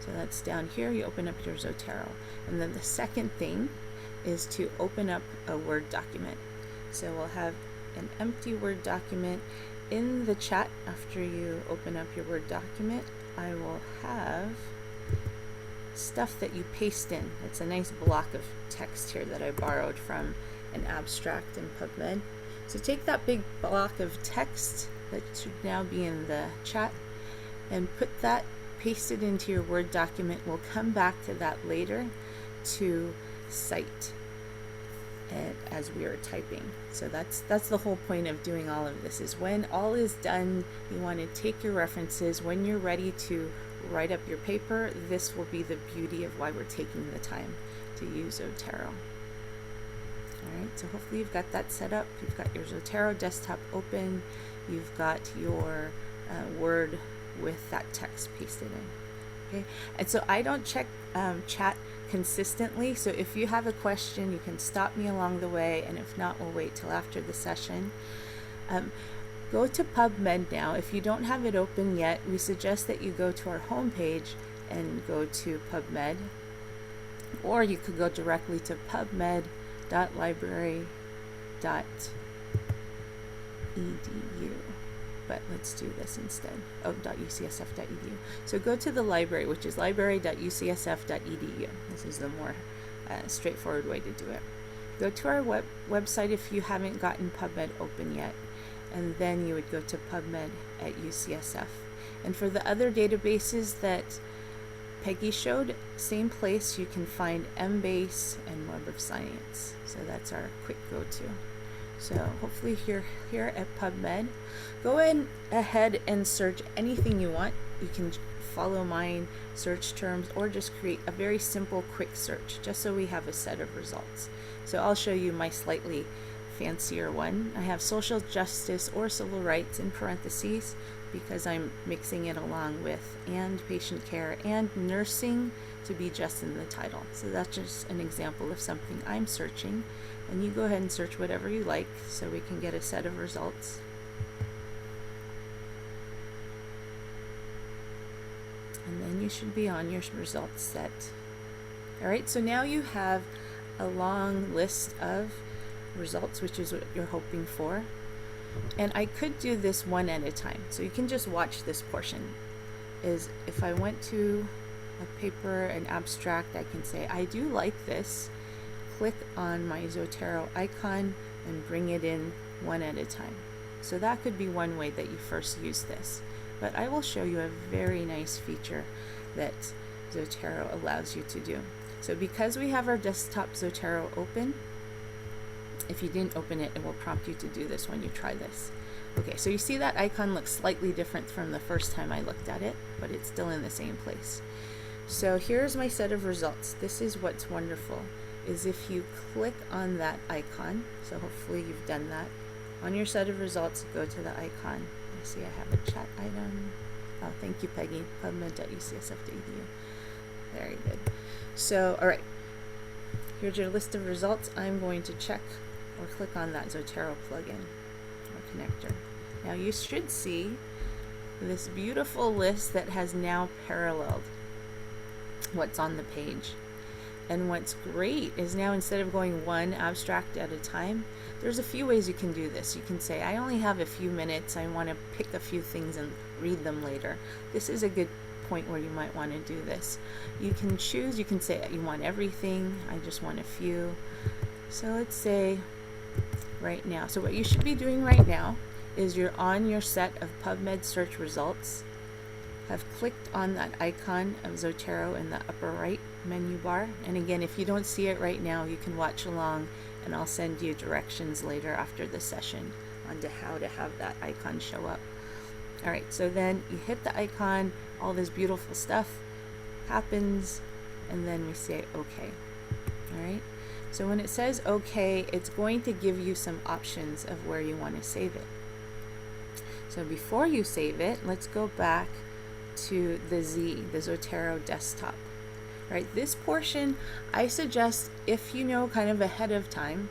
So that's down here. You open up your Zotero, and then the second thing is to open up a Word document. So we'll have an empty Word document. In the chat, after you open up your Word document, I will have stuff that you paste in. It's a nice block of text here that I borrowed from an abstract in PubMed. So take that big block of text that should now be in the chat and put that, paste it into your Word document. We'll come back to that later to cite it as we are typing. So that's the whole point of doing all of this, is when all is done, you want to take your references. When you're ready to write up your paper, this will be the beauty of why we're taking the time to use Zotero. All right, so hopefully you've got that set up. You've got your Zotero desktop open. You've got your Word with that text pasted in. Okay, and so I don't check chat consistently, so if you have a question, you can stop me along the way, and if not, we'll wait till after the session. Go to PubMed now. If you don't have it open yet, we suggest that you go to our homepage and go to PubMed, or you could go directly to pubmed.library.edu. But let's do this instead. Oh, .ucsf.edu. So go to the library, which is library.ucsf.edu. This is the more straightforward way to do it. Go to our website if you haven't gotten PubMed open yet, and then you would go to PubMed at UCSF. And for the other databases that Peggy showed, same place. You can find Embase and Web of Science. So that's our quick go-to. So hopefully you're here at PubMed. Go ahead and search anything you want. You can follow mine, search terms, or just create a very simple quick search, just so we have a set of results. So I'll show you my slightly fancier one. I have social justice or civil rights in parentheses because I'm mixing it along with and patient care and nursing to be just in the title. So that's just an example of something I'm searching. And you go ahead and search whatever you like so we can get a set of results. And then you should be on your results set. All right, so now you have a long list of results, which is what you're hoping for. And I could do this one at a time. So you can just watch this portion. Is if I went to a paper, an abstract, I can say, I do like this. Click on my Zotero icon and bring it in one at a time. So that could be one way that you first use this. But I will show you a very nice feature that Zotero allows you to do. So because we have our desktop Zotero open, if you didn't open it, it will prompt you to do this when you try this. Okay, so you see that icon looks slightly different from the first time I looked at it, but it's still in the same place. So here's my set of results. This is what's wonderful, is if you click on that icon, so hopefully you've done that, on your set of results, go to the icon. I see I have a chat item. Oh, thank you, Peggy, pubmed.ucsf.edu. Very good. So, all right, here's your list of results. I'm going to check or click on that Zotero plugin or connector. Now you should see this beautiful list that has now paralleled what's on the page. And what's great is now, instead of going one abstract at a time, there's a few ways you can do this. You can say, I only have a few minutes. I want to pick a few things and read them later. This is a good point where you might want to do this. You can choose, you can say you want everything, I just want a few. So let's say right now, so what you should be doing right now is you're on your set of PubMed search results, have clicked on that icon of Zotero in the upper right menu bar. And again, if you don't see it right now, you can watch along and I'll send you directions later after the session onto how to have that icon show up. All right, so then you hit the icon, all this beautiful stuff happens, and then we say okay. All right, so when it says okay, it's going to give you some options of where you want to save it. So before you save it, let's go back to the Zotero desktop. Right, this portion, I suggest if you know kind of ahead of time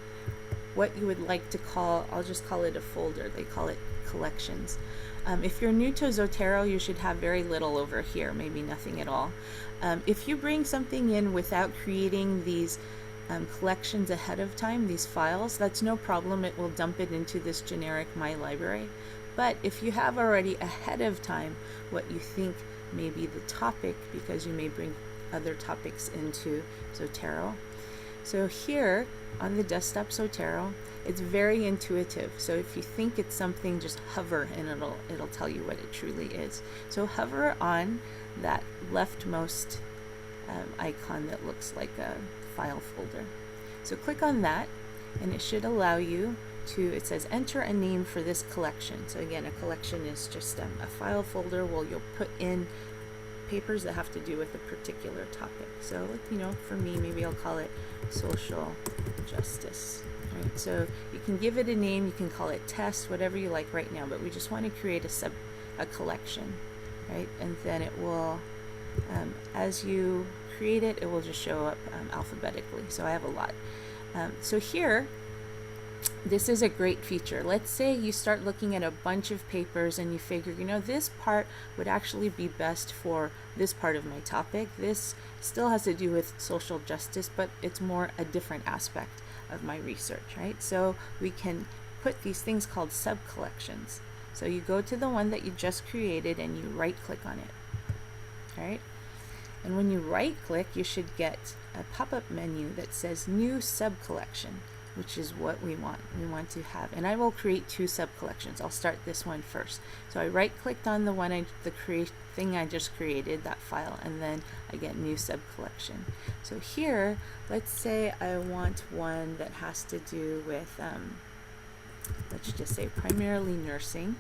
what you would like to call, I'll just call it a folder. They call it collections. If you're new to Zotero, you should have very little over here, maybe nothing at all. If you bring something in without creating these collections ahead of time, these files, that's no problem. It will dump it into this generic My Library. But if you have already ahead of time what you think may be the topic, because you may bring other topics into Zotero. So here on the desktop Zotero, it's very intuitive. So if you think it's something, just hover and it'll tell you what it truly is. So hover on that leftmost icon that looks like a file folder. So click on that and it should allow you to, it says enter a name for this collection. So again, a collection is just a file folder where you'll put in papers that have to do with a particular topic. So, you know, for me, maybe I'll call it social justice. Right? So you can give it a name, you can call it test, whatever you like right now, but we just want to create a collection, right? And then it will, as you create it, it will just show up alphabetically. So I have a lot. So here, this is a great feature. Let's say you start looking at a bunch of papers and you figure, you know, this part would actually be best for this part of my topic. This still has to do with social justice, but it's more a different aspect of my research, right? So we can put these things called sub-collections. So you go to the one that you just created and you right-click on it, all right? And when you right-click, you should get a pop-up menu that says New Sub-Collection, which is what we want. We want to have, and I will create 2 sub-collections. I'll start this one first. So I right-clicked on the one, thing I just created, that file, and then I get New Sub-Collection. So here, let's say I want one that has to do with, let's just say primarily nursing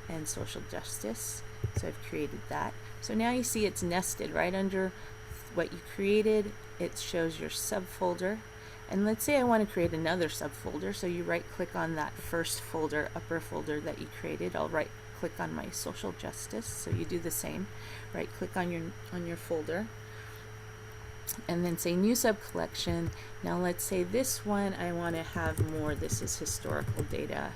and social justice. So I've created that. So now you see it's nested right under what you created. It shows your subfolder. And let's say I want to create another subfolder. So you right click on that first folder, upper folder that you created. I'll right click on my social justice. So you do the same. Right click on your folder. And then say new subcollection. Now let's say this one I want to have more. This is historical data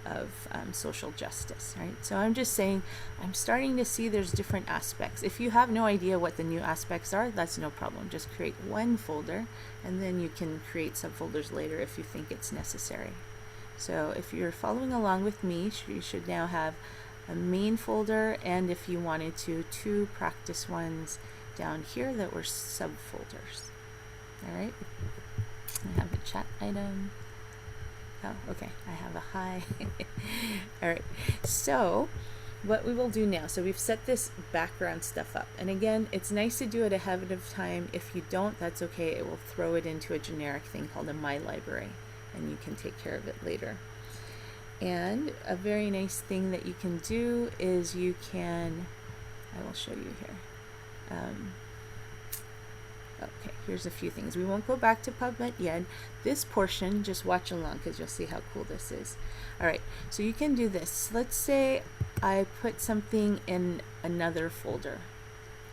of social justice, right? So I'm just saying I'm starting to see there's different aspects. If you have no idea what the new aspects are, that's no problem. Just create one folder and then you can create subfolders later if you think it's necessary. So if you're following along with me, you should now have a main folder, and if you wanted to, 2 practice ones down here that were subfolders. All right, I have a chat item. Oh, okay, I have a hi. All right, so what we will do now, so we've set this background stuff up, and again, it's nice to do it ahead of time. If you don't, that's okay. It will throw it into a generic thing called a My Library, and you can take care of it later. And a very nice thing that you can do is you can, I will show you here. Okay, here's a few things. We won't go back to PubMed yet. This portion, just watch along because you'll see how cool this is. All right, so you can do this. Let's say I put something in another folder,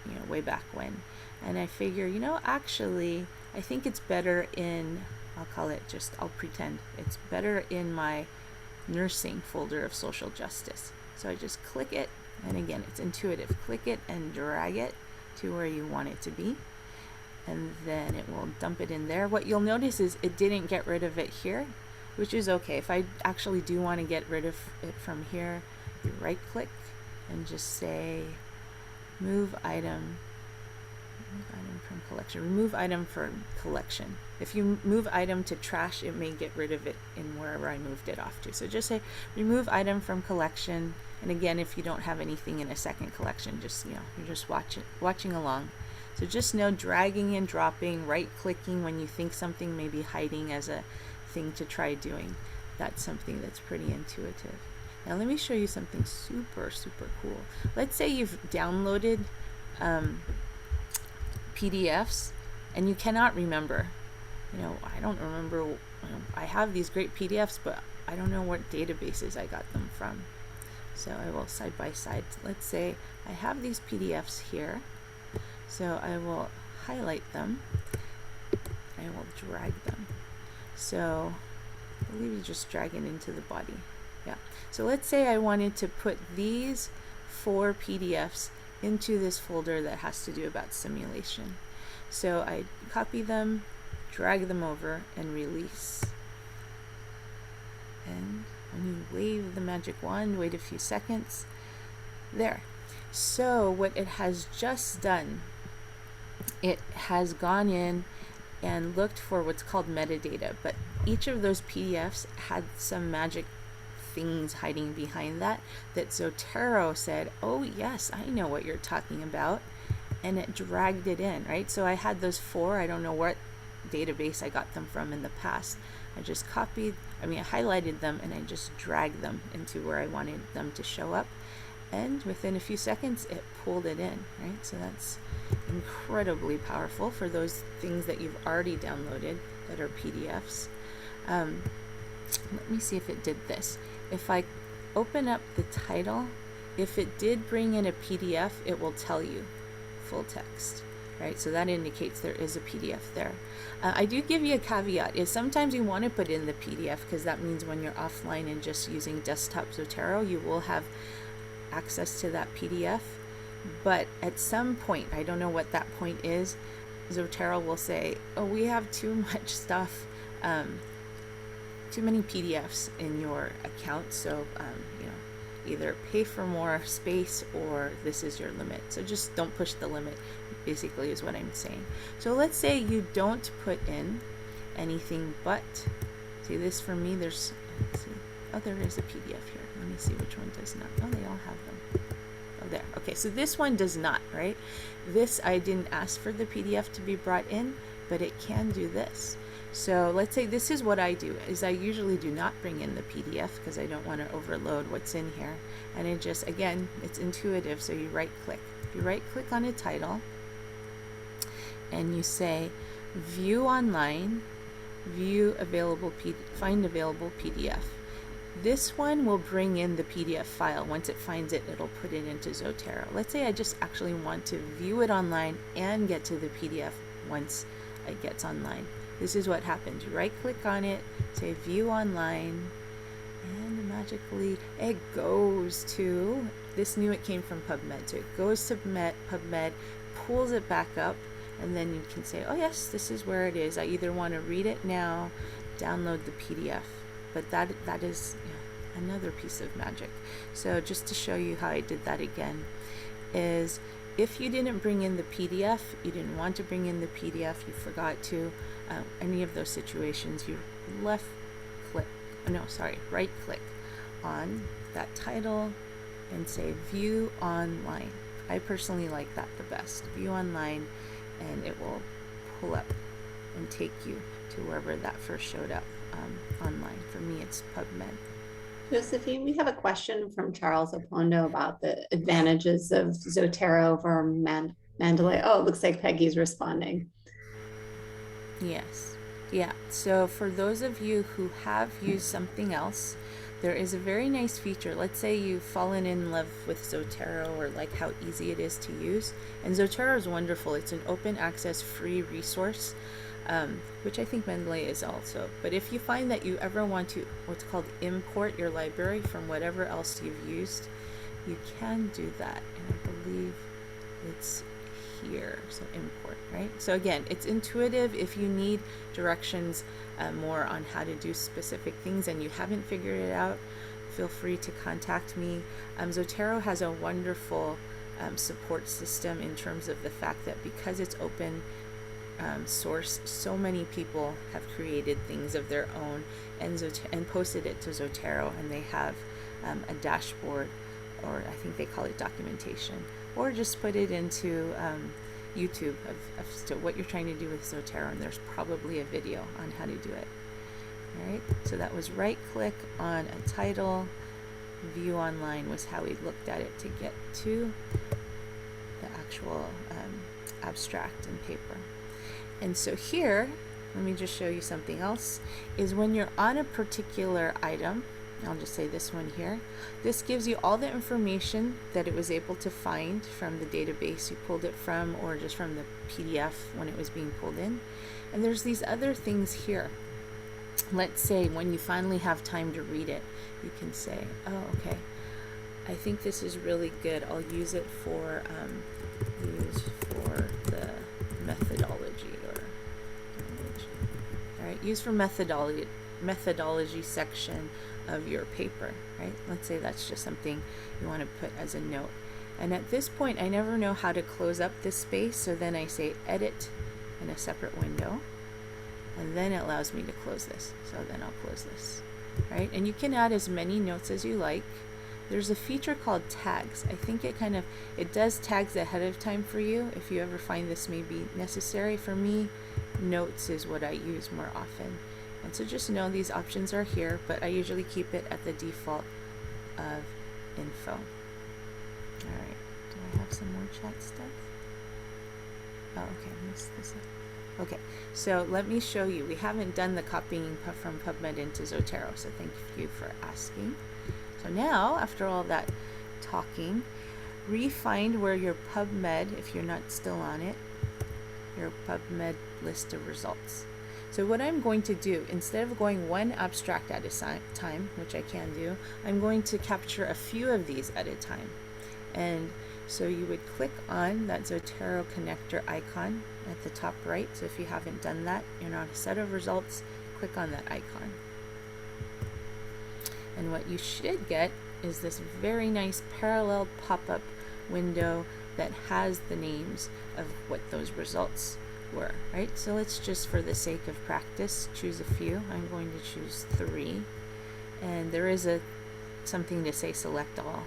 you know, way back when, and I figure, you know, actually, I think it's better in, I'll call it just, I'll pretend it's better in my nursing folder of social justice. So I just click it, and again, it's intuitive. Click it and drag it to where you want it to be. And then it will dump it in there. What you'll notice is it didn't get rid of it here, which is okay. If I actually do want to get rid of it from here, you right click and just say Move item from collection. Remove item from collection. If you move item to trash, it may get rid of it in wherever I moved it off to. So just say remove item from collection. And again, if you don't have anything in a second collection, just, you're just watching along. So just know dragging and dropping, right clicking when you think something may be hiding as a thing to try doing. That's something that's pretty intuitive. Now let me show you something super, super cool. Let's say you've downloaded PDFs and you cannot remember. I don't remember, I have these great PDFs, but I don't know what databases I got them from. So I will side by side. Let's say I have these PDFs here. So I will highlight them. I will drag them. So I believe you just drag it into the body. Yeah. So let's say I wanted to put these 4 PDFs into this folder that has to do about simulation. So I copy them, drag them over, and release. And when you wave the magic wand, wait a few seconds. There. So what it has just done, it has gone in and looked for what's called metadata, but each of those PDFs had some magic things hiding behind that Zotero said, oh yes, I know what you're talking about, and it dragged it in, right? So I had those 4, I don't know what database I got them from in the past. I just I highlighted them and I just dragged them into where I wanted them to show up, and within a few seconds it pulled it in, right? So that's incredibly powerful for those things that you've already downloaded that are PDFs. Let me see if it did this. If I open up the title, if it did bring in a PDF, it will tell you full text, right? So that indicates there is a PDF there. I do give you a caveat, is sometimes you want to put in the PDF because that means when you're offline and just using desktop Zotero, you will have access to that PDF. But at some point, I don't know what that point is, Zotero will say, oh, we have too much stuff, too many PDFs in your account, so either pay for more space or this is your limit. So just don't push the limit, basically is what I'm saying. So let's say you don't put in anything but, see this for me, there's, oh, there is a PDF here. Let me see which one does not. Oh, they all have them. Oh, there. Okay, so this one does not, right? This, I didn't ask for the PDF to be brought in, but it can do this. So let's say this is what I do, is I usually do not bring in the PDF because I don't want to overload what's in here. And it just, again, it's intuitive, so you right click. You right click on a title and you say view online, view available, find available PDF. This one will bring in the PDF file. Once it finds it, it'll put it into Zotero. Let's say I just actually want to view it online and get to the PDF once it gets online. This is what happens. You right click on it, say view online, and magically it goes to, this knew it came from PubMed, so it goes to PubMed, pulls it back up, and then you can say, oh yes, this is where it is. I either want to read it now, download the PDF. But that is another piece of magic. So just to show you how I did that again, is if you didn't bring in the PDF, you didn't want to bring in the PDF, you forgot to, any of those situations, you right click on that title and say view online. I personally like that the best. View online, and it will pull up and take you to wherever that first showed up online. For me, it's PubMed. Josephine, we have a question from Charles Opondo about the advantages of Zotero over Mendeley. Oh, it looks like Peggy's responding. Yes. Yeah. So for those of you who have used something else, there is a very nice feature. Let's say you've fallen in love with Zotero or like how easy it is to use. And Zotero is wonderful. It's an open access free resource, which I think Mendeley is also. But if you find that you ever want to what's called import your library from whatever else you've used, you can do that. And I believe it's here, so import, right? So again, it's intuitive. If you need directions more on how to do specific things and you haven't figured it out, feel free to contact me. Zotero has a wonderful support system in terms of the fact that because it's open source, so many people have created things of their own and posted it to Zotero, and they have a dashboard, or I think they call it documentation, or just put it into YouTube of what you're trying to do with Zotero, and there's probably a video on how to do it. All right, so that was right click on a title, view online was how we looked at it to get to the actual abstract and paper. And so here, let me just show you something else, is when you're on a particular item, I'll just say this one here, this gives you all the information that it was able to find from the database you pulled it from, or just from the PDF when it was being pulled in. And there's these other things here. Let's say when you finally have time to read it, you can say, oh, okay, I think this is really good. I'll use it for the methodology, or all right, use for methodology section of your paper, right? Let's say that's just something you want to put as a note. And at this point, I never know how to close up this space, so then I say edit in a separate window, and then it allows me to close this. So then I'll close this, right? And you can add as many notes as you like. There's a feature called tags. I think it does tags ahead of time for you if you ever find this may be necessary. For me, notes is what I use more often. And so just know these options are here, but I usually keep it at the default of info. All right, do I have some more chat stuff? Oh, okay, I missed this up. Okay, so let me show you. We haven't done the copying from PubMed into Zotero, so thank you for asking. So now, after all that talking, re-find where your PubMed, if you're not still on it, your PubMed list of results. So what I'm going to do, instead of going one abstract at a time, which I can do, I'm going to capture a few of these at a time. And so you would click on that Zotero connector icon at the top right. So if you haven't done that, you're on a set of results, click on that icon. And what you should get is this very nice parallel pop-up window that has the names of what those results were, right? So let's just, for the sake of practice, choose a few. I'm going to choose 3. And there is something to say select all,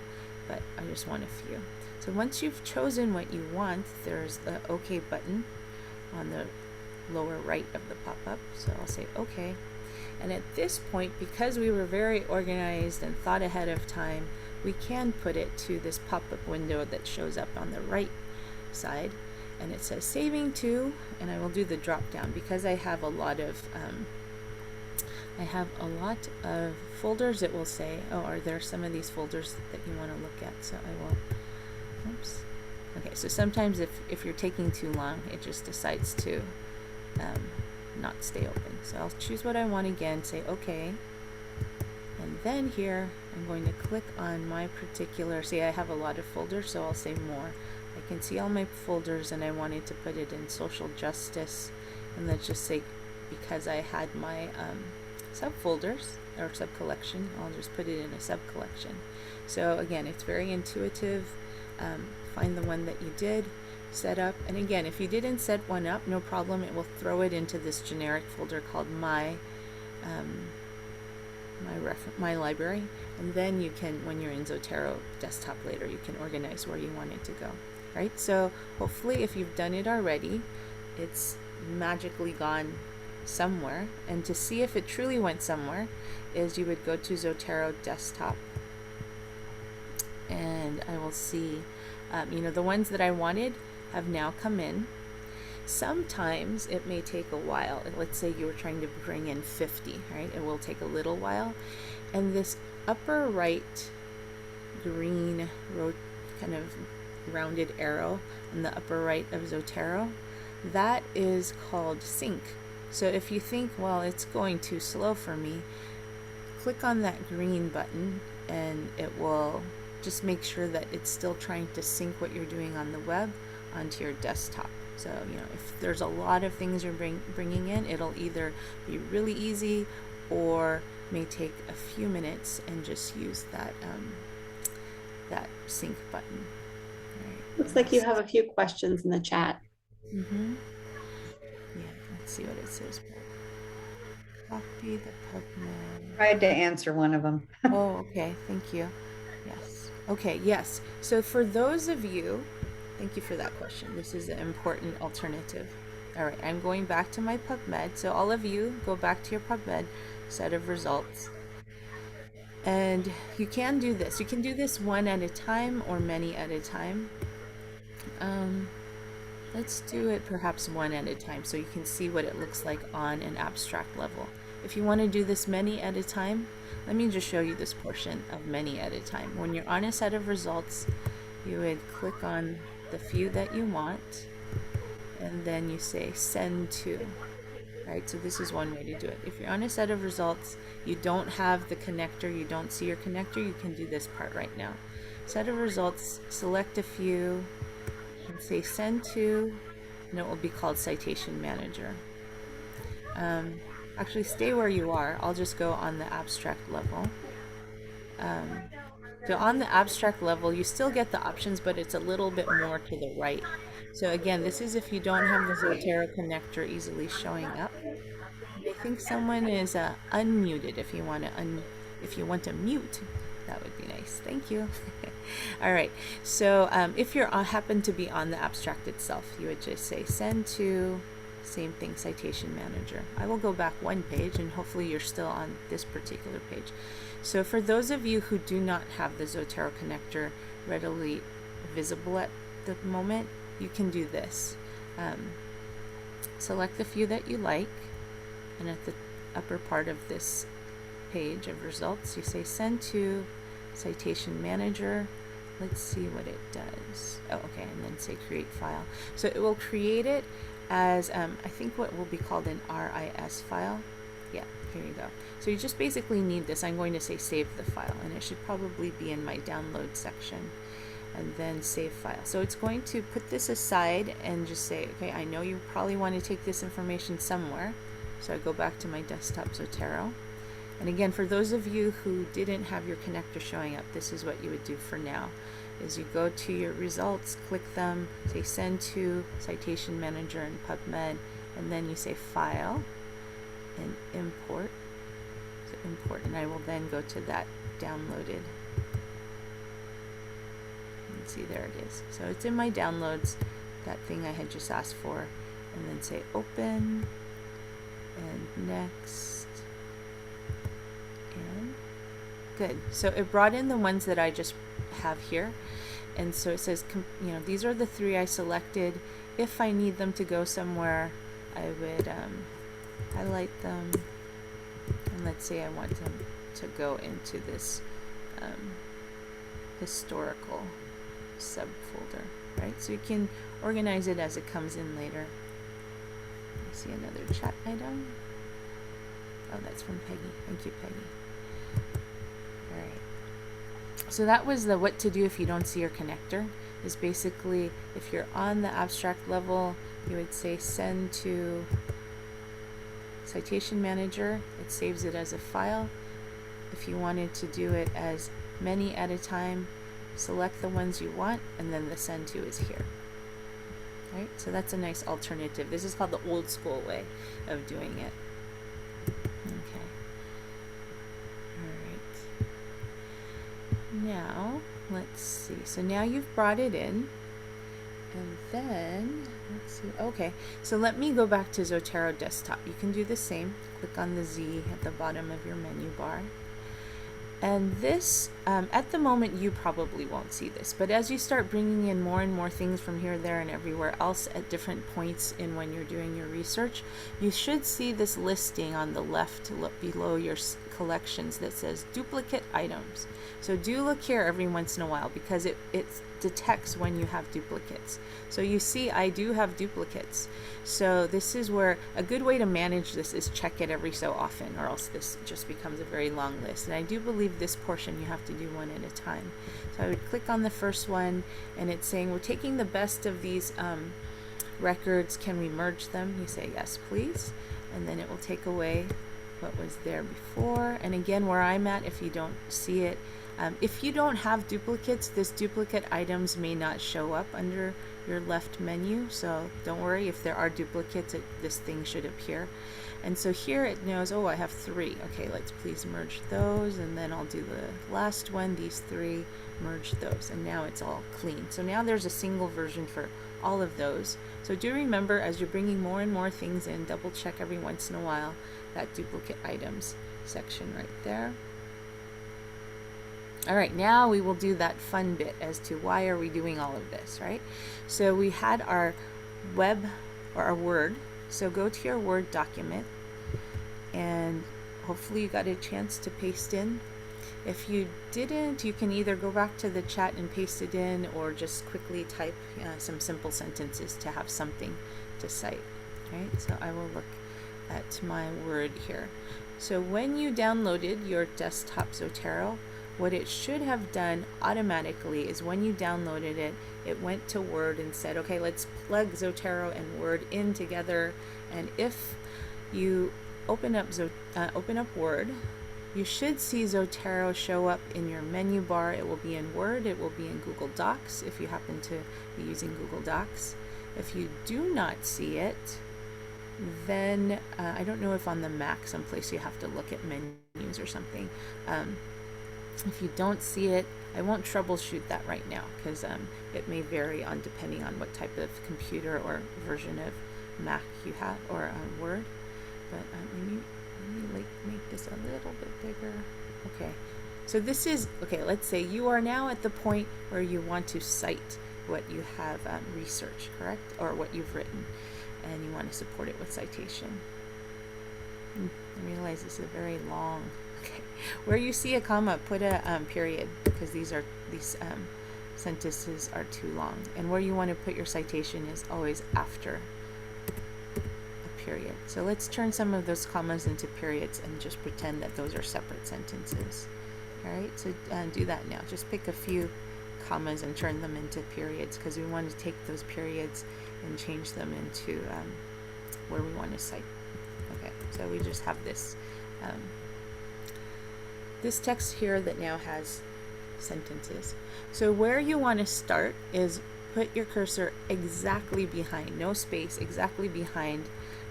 but I just want a few. So once you've chosen what you want, there's the OK button on the lower right of the pop-up. So I'll say OK. And at this point, because we were very organized and thought ahead of time, we can put it to this pop-up window that shows up on the right side, and it says saving to, and I will do the drop down because I have a lot of folders. It will say, oh, are there some of these folders that you want to look at? So I will, oops. Okay, so sometimes if you're taking too long, it just decides to not stay open. So I'll choose what I want again, say OK, and then here I'm going to click on my particular, see I have a lot of folders, so I'll say more. I can see all my folders, and I wanted to put it in social justice, and let's just say because I had my subfolders or subcollection, I'll just put it in a subcollection. So again, it's very intuitive. Find the one that you did set up, and again, if you didn't set one up, no problem, it will throw it into this generic folder called my library, and then you can, when you're in Zotero desktop later, you can organize where you want it to go. Right? So hopefully if you've done it already, it's magically gone somewhere, and to see if it truly went somewhere is you would go to Zotero desktop, and I will see the ones that I wanted have now come in. Sometimes it may take a while. Let's say you were trying to bring in 50, right? It will take a little while. And this upper right green kind of rounded arrow in the upper right of Zotero, that is called sync. So if you think, well, it's going too slow for me, click on that green button and it will just make sure that it's still trying to sync what you're doing on the web onto your desktop. So, if there's a lot of things you're bringing in, it'll either be really easy or may take a few minutes, and just use that that sync button. All right. Looks like you have a few questions in the chat. Mm-hmm. Yeah, let's see what it says. Copy the PubMed. Tried to answer one of them. Oh, okay. Thank you. Yes. Okay. Yes. So for those of you, thank you for that question. This is an important alternative. All right. I'm going back to my PubMed. So all of you go back to your PubMed set of results. And you can do this. You can do this one at a time or many at a time. Let's do it perhaps one at a time so you can see what it looks like on an abstract level. If you want to do this many at a time, let me just show you this portion of many at a time. When you're on a set of results, you would click on the few that you want, and then you say send to. Right, so this is one way to do it. If you're on a set of results, you don't have the connector, you don't see your connector, you can do this part right now. Set of results, select a few, and say send to, and it will be called Citation Manager. Actually, stay where you are. I'll just go on the abstract level. So on the abstract level, you still get the options, but it's a little bit more to the right. So again, this is if you don't have the Zotero connector easily showing up. I think someone is unmuted. If you want to mute, that would be nice. Thank you. All right. So if you happen to be on the abstract itself, you would just say send to, same thing, Citation Manager. I will go back one page, and hopefully you're still on this particular page. So for those of you who do not have the Zotero connector readily visible at the moment, you can do this. Select the few that you like, and at the upper part of this page of results, you say send to Citation Manager. Let's see what it does. Oh, okay, and then say create file. So it will create it as, I think what will be called an RIS file. Yeah, here you go. So you just basically need this. I'm going to say save the file, and it should probably be in my download section, and then save file. So it's going to put this aside and just say, okay, I know you probably want to take this information somewhere. So I go back to my desktop Zotero. And again, for those of you who didn't have your connector showing up, this is what you would do for now, is you go to your results, click them, say send to Citation Manager and PubMed, and then you say file and import. So import, and I will then go to that downloaded. And see, there it is. So it's in my downloads, that thing I had just asked for, and then say open, and next. Good. So it brought in the ones that I just have here. And so it says, you know, these are the 3 I selected. If I need them to go somewhere, I would highlight them. And let's say I want them to go into this historical subfolder, right? So you can organize it as it comes in later. I see another chat item. Oh, that's from Peggy. Thank you, Peggy. All right. So that was the what to do if you don't see your connector. Is basically if you're on the abstract level, you would say send to Citation Manager. It saves it as a file. If you wanted to do it as many at a time, select the ones you want, and then the send to is here. Right? So that's a nice alternative. This is called the old school way of doing it. Okay. All right. Now, let's see. So now you've brought it in. And then, let's see. Okay. So let me go back to Zotero Desktop. You can do the same. Click on the Z at the bottom of your menu bar. And this, at the moment, you probably won't see this, but as you start bringing in more and more things from here, there, and everywhere else at different points in when you're doing your research, you should see this listing on the left below your collections that says duplicate items. So do look here every once in a while because it detects when you have duplicates. So you see I do have duplicates. So this is where a good way to manage this is check it every so often, or else this just becomes a very long list. And I do believe this portion you have to do one at a time. So I would click on the first one, and it's saying we're taking the best of these records. Can we merge them? You say yes, please. And then it will take away what was there before. And again, where I'm at, if you don't see it, if you don't have duplicates, this duplicate items may not show up under your left menu. So don't worry, if there are duplicates, this thing should appear. And so here it knows, oh, I have 3. Okay, let's please merge those. And then I'll do the last one, these 3, merge those. And now it's all clean. So now there's a single version for all of those. So do remember, as you're bringing more and more things in, double check every once in a while that duplicate items section right there. All right, now we will do that fun bit as to why are we doing all of this, right? So we had our web or our Word. So go to your Word document, and hopefully you got a chance to paste in. If you didn't, you can either go back to the chat and paste it in, or just quickly type some simple sentences to have something to cite, right? So I will look at my Word here. So when you downloaded your desktop Zotero, what it should have done automatically is when you downloaded it, it went to Word and said, okay, let's plug Zotero and Word in together. And if you open up Word, you should see Zotero show up in your menu bar. It will be in Word, it will be in Google Docs if you happen to be using Google Docs. If you do not see it, then I don't know if on the Mac someplace you have to look at menus or something. If you don't see it, I won't troubleshoot that right now, because it may vary on depending on what type of computer or version of Mac you have, or Word. But let me make this a little bit bigger. Okay, so this is, okay, let's say you are now at the point where you want to cite what you have researched, correct? Or what you've written, and you want to support it with citation. I realize this is a very long. Okay, where you see a comma, put a period, because these sentences are too long. And where you want to put your citation is always after a period. So let's turn some of those commas into periods and just pretend that those are separate sentences. All right, so do that now. Just pick a few commas and turn them into periods, because we want to take those periods and change them into where we want to cite. Okay, so we just have this this text here that now has sentences. So where you want to start is put your cursor exactly behind, no space, exactly behind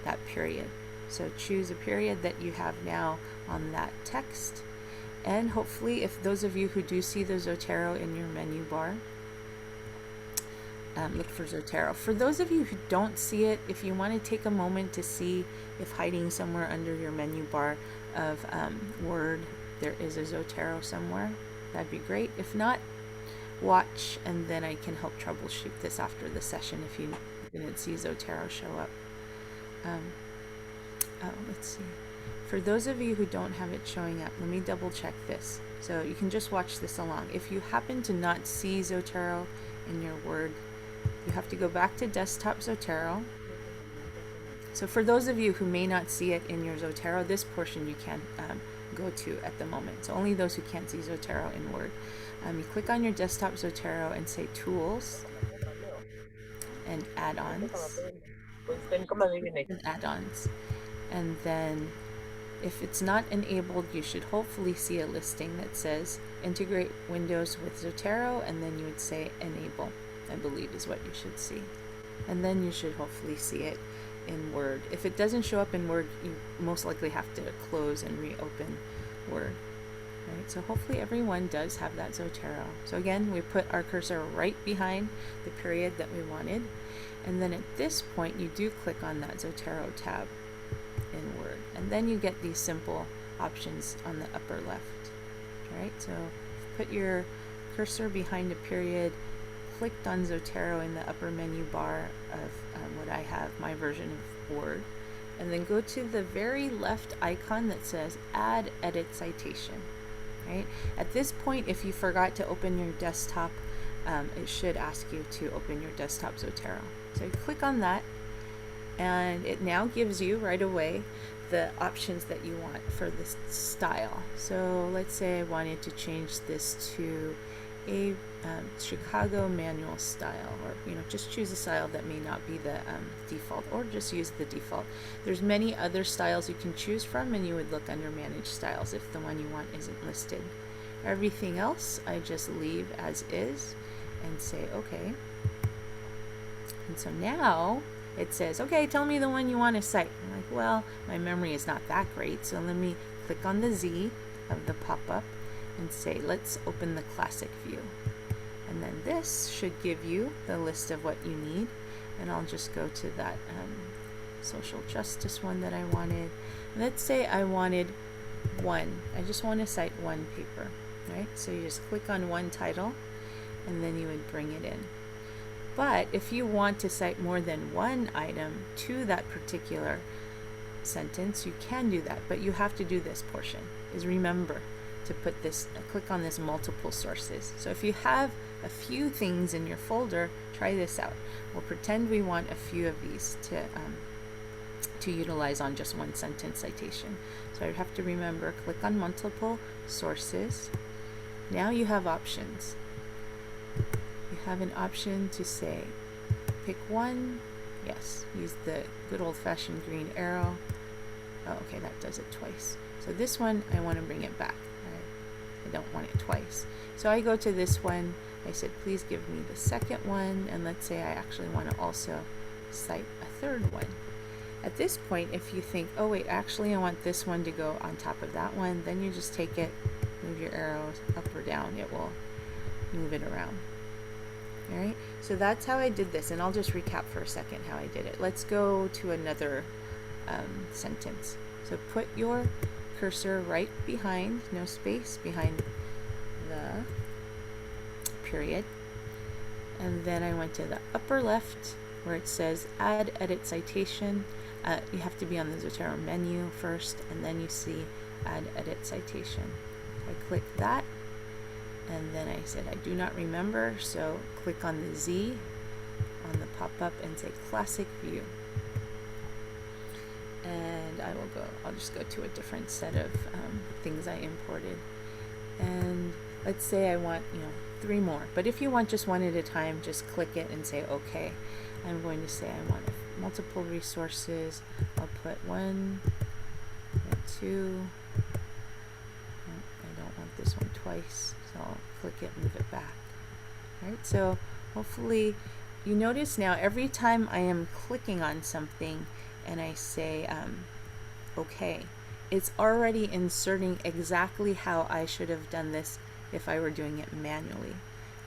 that period. So choose a period that you have now on that text. And hopefully, if those of you who do see the Zotero in your menu bar, look for Zotero. For those of you who don't see it, if you want to take a moment to see if hiding somewhere under your menu bar of Word, there is a Zotero somewhere, that'd be great. If not, watch, and then I can help troubleshoot this after the session if you didn't see Zotero show up. Let's see. For those of you who don't have it showing up, let me double check this. So you can just watch this along. If you happen to not see Zotero in your Word, you have to go back to Desktop Zotero. So for those of you who may not see it in your Zotero, this portion you can go to at the moment. So only those who can't see Zotero in Word. You click on your Desktop Zotero and say Tools and Add-ons. And Add-ons. And then if it's not enabled, you should hopefully see a listing that says Integrate Windows with Zotero, and then you would say Enable, I believe is what you should see. And then you should hopefully see it in Word. If it doesn't show up in Word, you most likely have to close and reopen Word. Right? So hopefully everyone does have that Zotero. So again, we put our cursor right behind the period that we wanted. And then at this point, you do click on that Zotero tab in Word. And then you get these simple options on the upper left. All right, so put your cursor behind a period, clicked on Zotero in the upper menu bar of what I have, my version of Word, and then go to the very left icon that says Add Edit Citation. Right? At this point, if you forgot to open your desktop, it should ask you to open your desktop Zotero. So you click on that, and it now gives you right away the options that you want for this style. So let's say I wanted to change this to a Chicago manual style, or just choose a style that may not be the default, or just use the default. There's many other styles you can choose from, and you would look under manage styles if the one you want isn't listed. Everything else I just leave as is and say okay. And so now it says, okay, tell me the one you want to cite. I'm like, well, my memory is not that great, so let me click on the Z of the pop-up and say, let's open the classic view. And then this should give you the list of what you need. And I'll just go to that social justice one that I wanted. Let's say I wanted one. I just want to cite one paper, right? So you just click on one title, and then you would bring it in. But if you want to cite more than one item to that particular sentence, you can do that, but you have to do this portion, is remember to put this, click on this multiple sources. So if you have a few things in your folder, try this out. We'll pretend we want a few of these to utilize on just one sentence citation. So I have to remember, click on multiple sources. Now you have options. You have an option to say, pick one. Yes, use the good old-fashioned green arrow. Oh, okay, that does it twice. So this one, I want to bring it back. I don't want it twice. So I go to this one. I said, please give me the second one. And let's say I actually want to also cite a third one. At this point, if you think, oh wait, actually I want this one to go on top of that one, then you just take it, move your arrows up or down. It will move it around. All right, so that's how I did this, and I'll just recap for a second how I did it. Let's go to another sentence. So put your cursor right behind, no space, behind the period, and then I went to the upper left where it says add edit citation. You have to be on the Zotero menu first, and then you see add edit citation. I click that, and then I said I do not remember, so click on the Z on the pop-up and say classic view. And I'll just go to a different set of things I imported. And let's say I want, 3 more. But if you want just one at a time, just click it and say okay. I'm going to say I want multiple resources. I'll put 1 and 2. I don't want this one twice, so I'll click it, move it back. All right, so hopefully you notice now every time I am clicking on something and I say okay, it's already inserting exactly how I should have done this if I were doing it manually.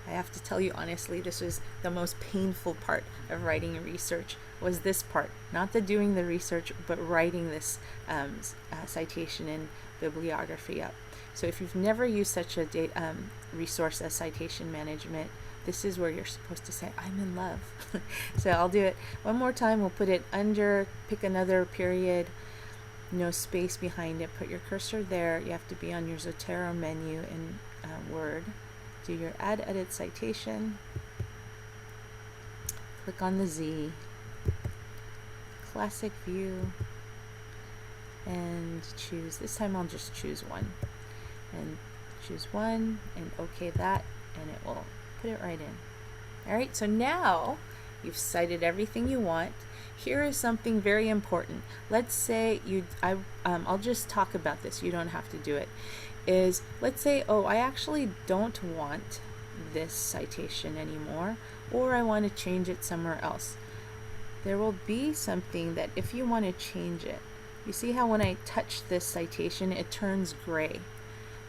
I have to tell you honestly, this was the most painful part of writing research, was this part, not the doing the research, but writing this citation and bibliography up. So if you've never used such a resource as citation management, this is where you're supposed to say, I'm in love. So I'll do it one more time. We'll put it under, pick another period, no space behind it. Put your cursor there. You have to be on your Zotero menu in Word. Do your add edit citation. Click on the Z. Classic view. And choose, this time I'll just choose one. And choose one and okay that, and it will put it right in. All right, so now you've cited everything you want. Here is something very important. Let's say I'll just talk about this. You don't have to do it. Is let's say, oh, I actually don't want this citation anymore, or I want to change it somewhere else. There will be something that if you want to change it, you see how when I touch this citation, it turns gray.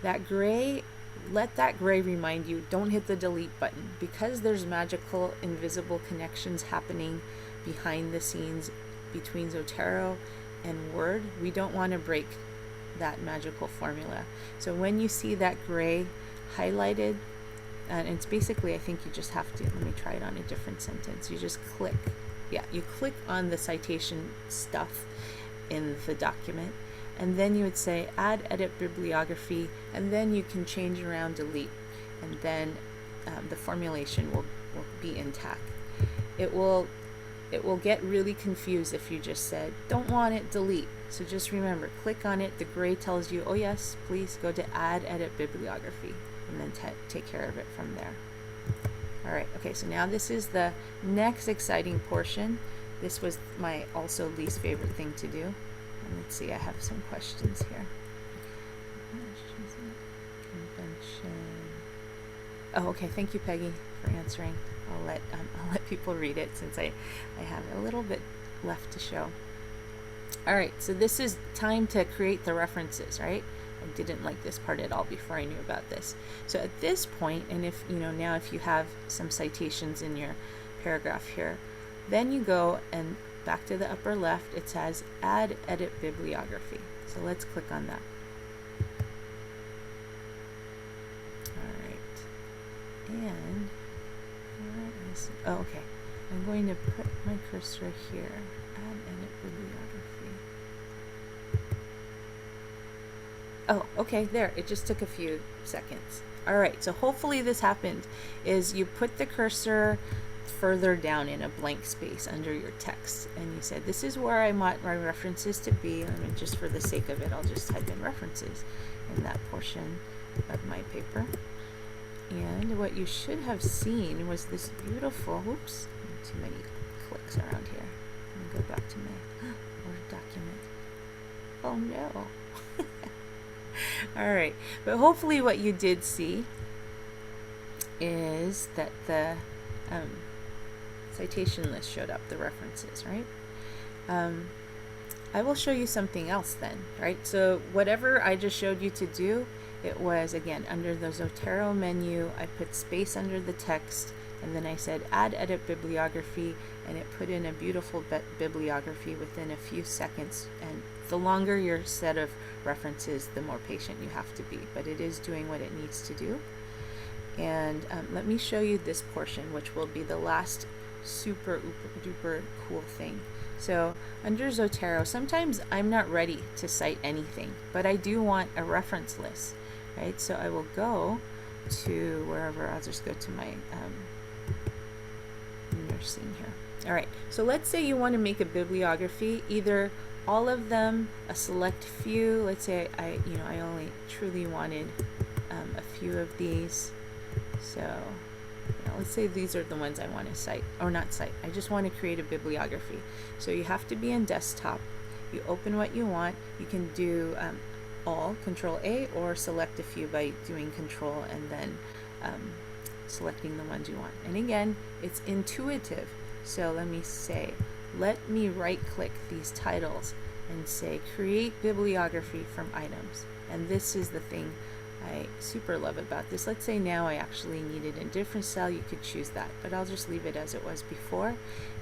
That gray, let that gray remind you, don't hit the delete button, because there's magical invisible connections happening behind the scenes between Zotero and Word. We don't want to break that magical formula. So when you see that gray highlighted, and it's basically, I think you just have to, let me try it on a different sentence. You just click, you click on the citation stuff in the document, and then you would say add edit bibliography, and then you can change around delete, and then the formulation will be intact. It will get really confused if you just said don't want it, delete. So just remember, click on it, the gray tells you, oh yes, please go to add edit bibliography. and then take care of it from there. All right, okay, so now this is the next exciting portion. This was my also least favorite thing to do. And let's see, I have some questions here. Convention. Oh, okay, thank you, Peggy, for answering. I'll let people read it since I have a little bit left to show. All right, so this is time to create the references, right? I didn't like this part at all before I knew about this. So at this point, and if now if you have some citations in your paragraph here, then you go and back to the upper left, it says add edit bibliography. So let's click on that. All right, and where is it? Oh, okay. I'm going to put my cursor here. Add edit bibliography. Oh, okay, there. It just took a few seconds. All right, so hopefully this happened, is you put the cursor further down in a blank space under your text, and you said, this is where I want my references to be. I mean, just for the sake of it, I'll just type in references in that portion of my paper. And what you should have seen was this beautiful, oops, too many clicks around here. Let me go back to my Word document. Oh no. All right, but hopefully what you did see is that the citation list showed up, the references, right? I will show you something else then, right? So whatever I just showed you to do, it was, again, under the Zotero menu, I put space under the text, and then I said add edit bibliography, and it put in a beautiful bibliography within a few seconds. And the longer your set of references, the more patient you have to be, but it is doing what it needs to do. And let me show you this portion, which will be the last super duper cool thing. So under Zotero, sometimes I'm not ready to cite anything, but I do want a reference list, right? So I will go to wherever, I'll just go to my nursing here. All right, so let's say you want to make a bibliography, either all of them, a select few. Let's say I only truly wanted a few of these. So let's say these are the ones I want to cite, or not cite. I just want to create a bibliography. So you have to be in desktop. You open what you want. You can do all, Control A, or select a few by doing Control and then selecting the ones you want. And again, it's intuitive. So let me say, let me right click these titles and say create bibliography from items. And this is the thing I super love about this. Let's say now I actually need it in a different cell, you could choose that, but I'll just leave it as it was before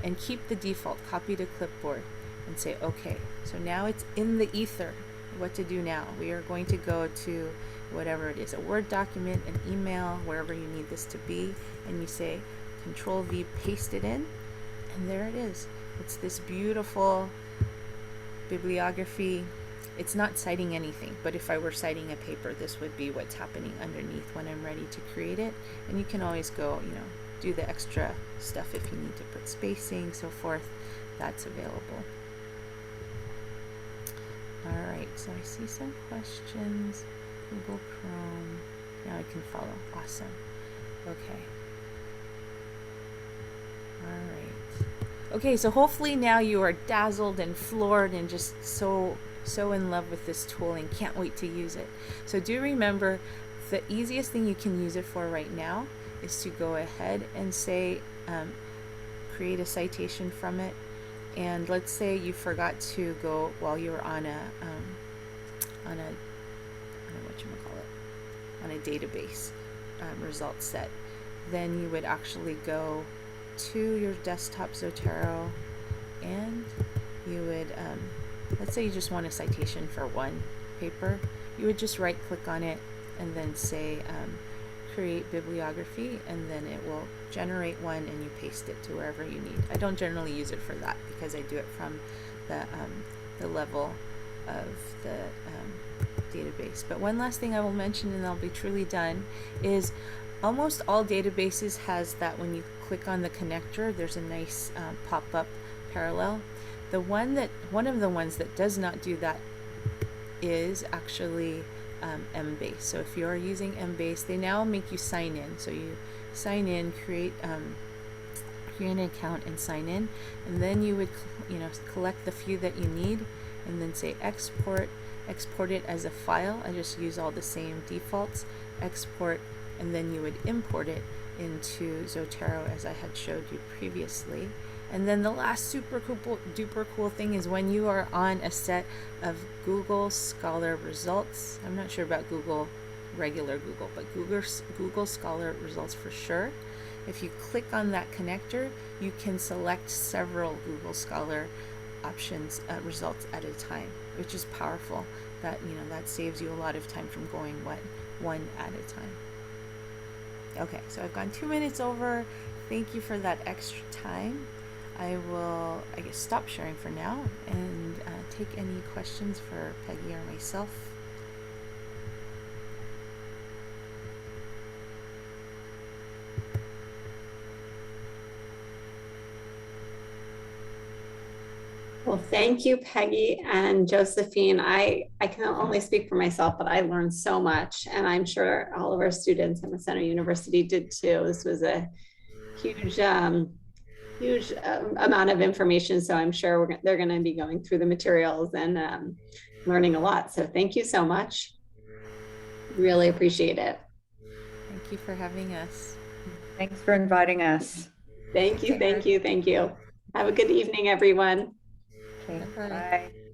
and keep the default, copy to clipboard, and say okay. So now it's in the ether. What to do now? We are going to go to whatever it is, a Word document, an email, wherever you need this to be, and you say Control V, paste it in, and there it is. It's this beautiful bibliography. It's not citing anything, but if I were citing a paper, this would be what's happening underneath when I'm ready to create it. And you can always go, do the extra stuff if you need to put spacing, so forth. That's available. All right, so I see some questions. Google Chrome. Now I can follow. Awesome. Okay. All right. Okay, so hopefully now you are dazzled and floored and just so in love with this tool and can't wait to use it. So do remember, the easiest thing you can use it for right now is to go ahead and say create a citation from it. And let's say you forgot to go while you were on a database result set, then you would actually go to your desktop Zotero, and you would let's say you just want a citation for one paper, you would just right click on it and then say create bibliography, and then it will generate one and you paste it to wherever you need. I don't generally use it for that because I do it from the level of the database. But one last thing I will mention, and I'll be truly done, is almost all databases has that when you click on the connector, there's a nice pop-up parallel. One of the ones that does not do that is actually Embase. So if you're using Embase, they now make you sign in. So you sign in, create an account and sign in, and then you would collect the few that you need, and then say export it as a file. I just use all the same defaults, export, and then you would import it into Zotero as I had showed you previously. And then the last super duper cool thing is when you are on a set of Google Scholar results. I'm not sure about regular Google, but Google Scholar results for sure. If you click on that connector, you can select several Google Scholar options results at a time, which is powerful. That that saves you a lot of time from going one at a time. Okay, so I've gone 2 minutes over. Thank you for that extra time. I will, I guess, stop sharing for now and take any questions for Peggy or myself. Well, thank you, Peggy and Josephine. I can only speak for myself, but I learned so much, and I'm sure all of our students at Center University did too. This was a huge amount of information, so I'm sure they're going to be going through the materials and learning a lot. So thank you so much. Really appreciate it. Thank you for having us. Thanks for inviting us. Thank you, thank you, thank you. Have a good evening, everyone. Okay, Bye. bye.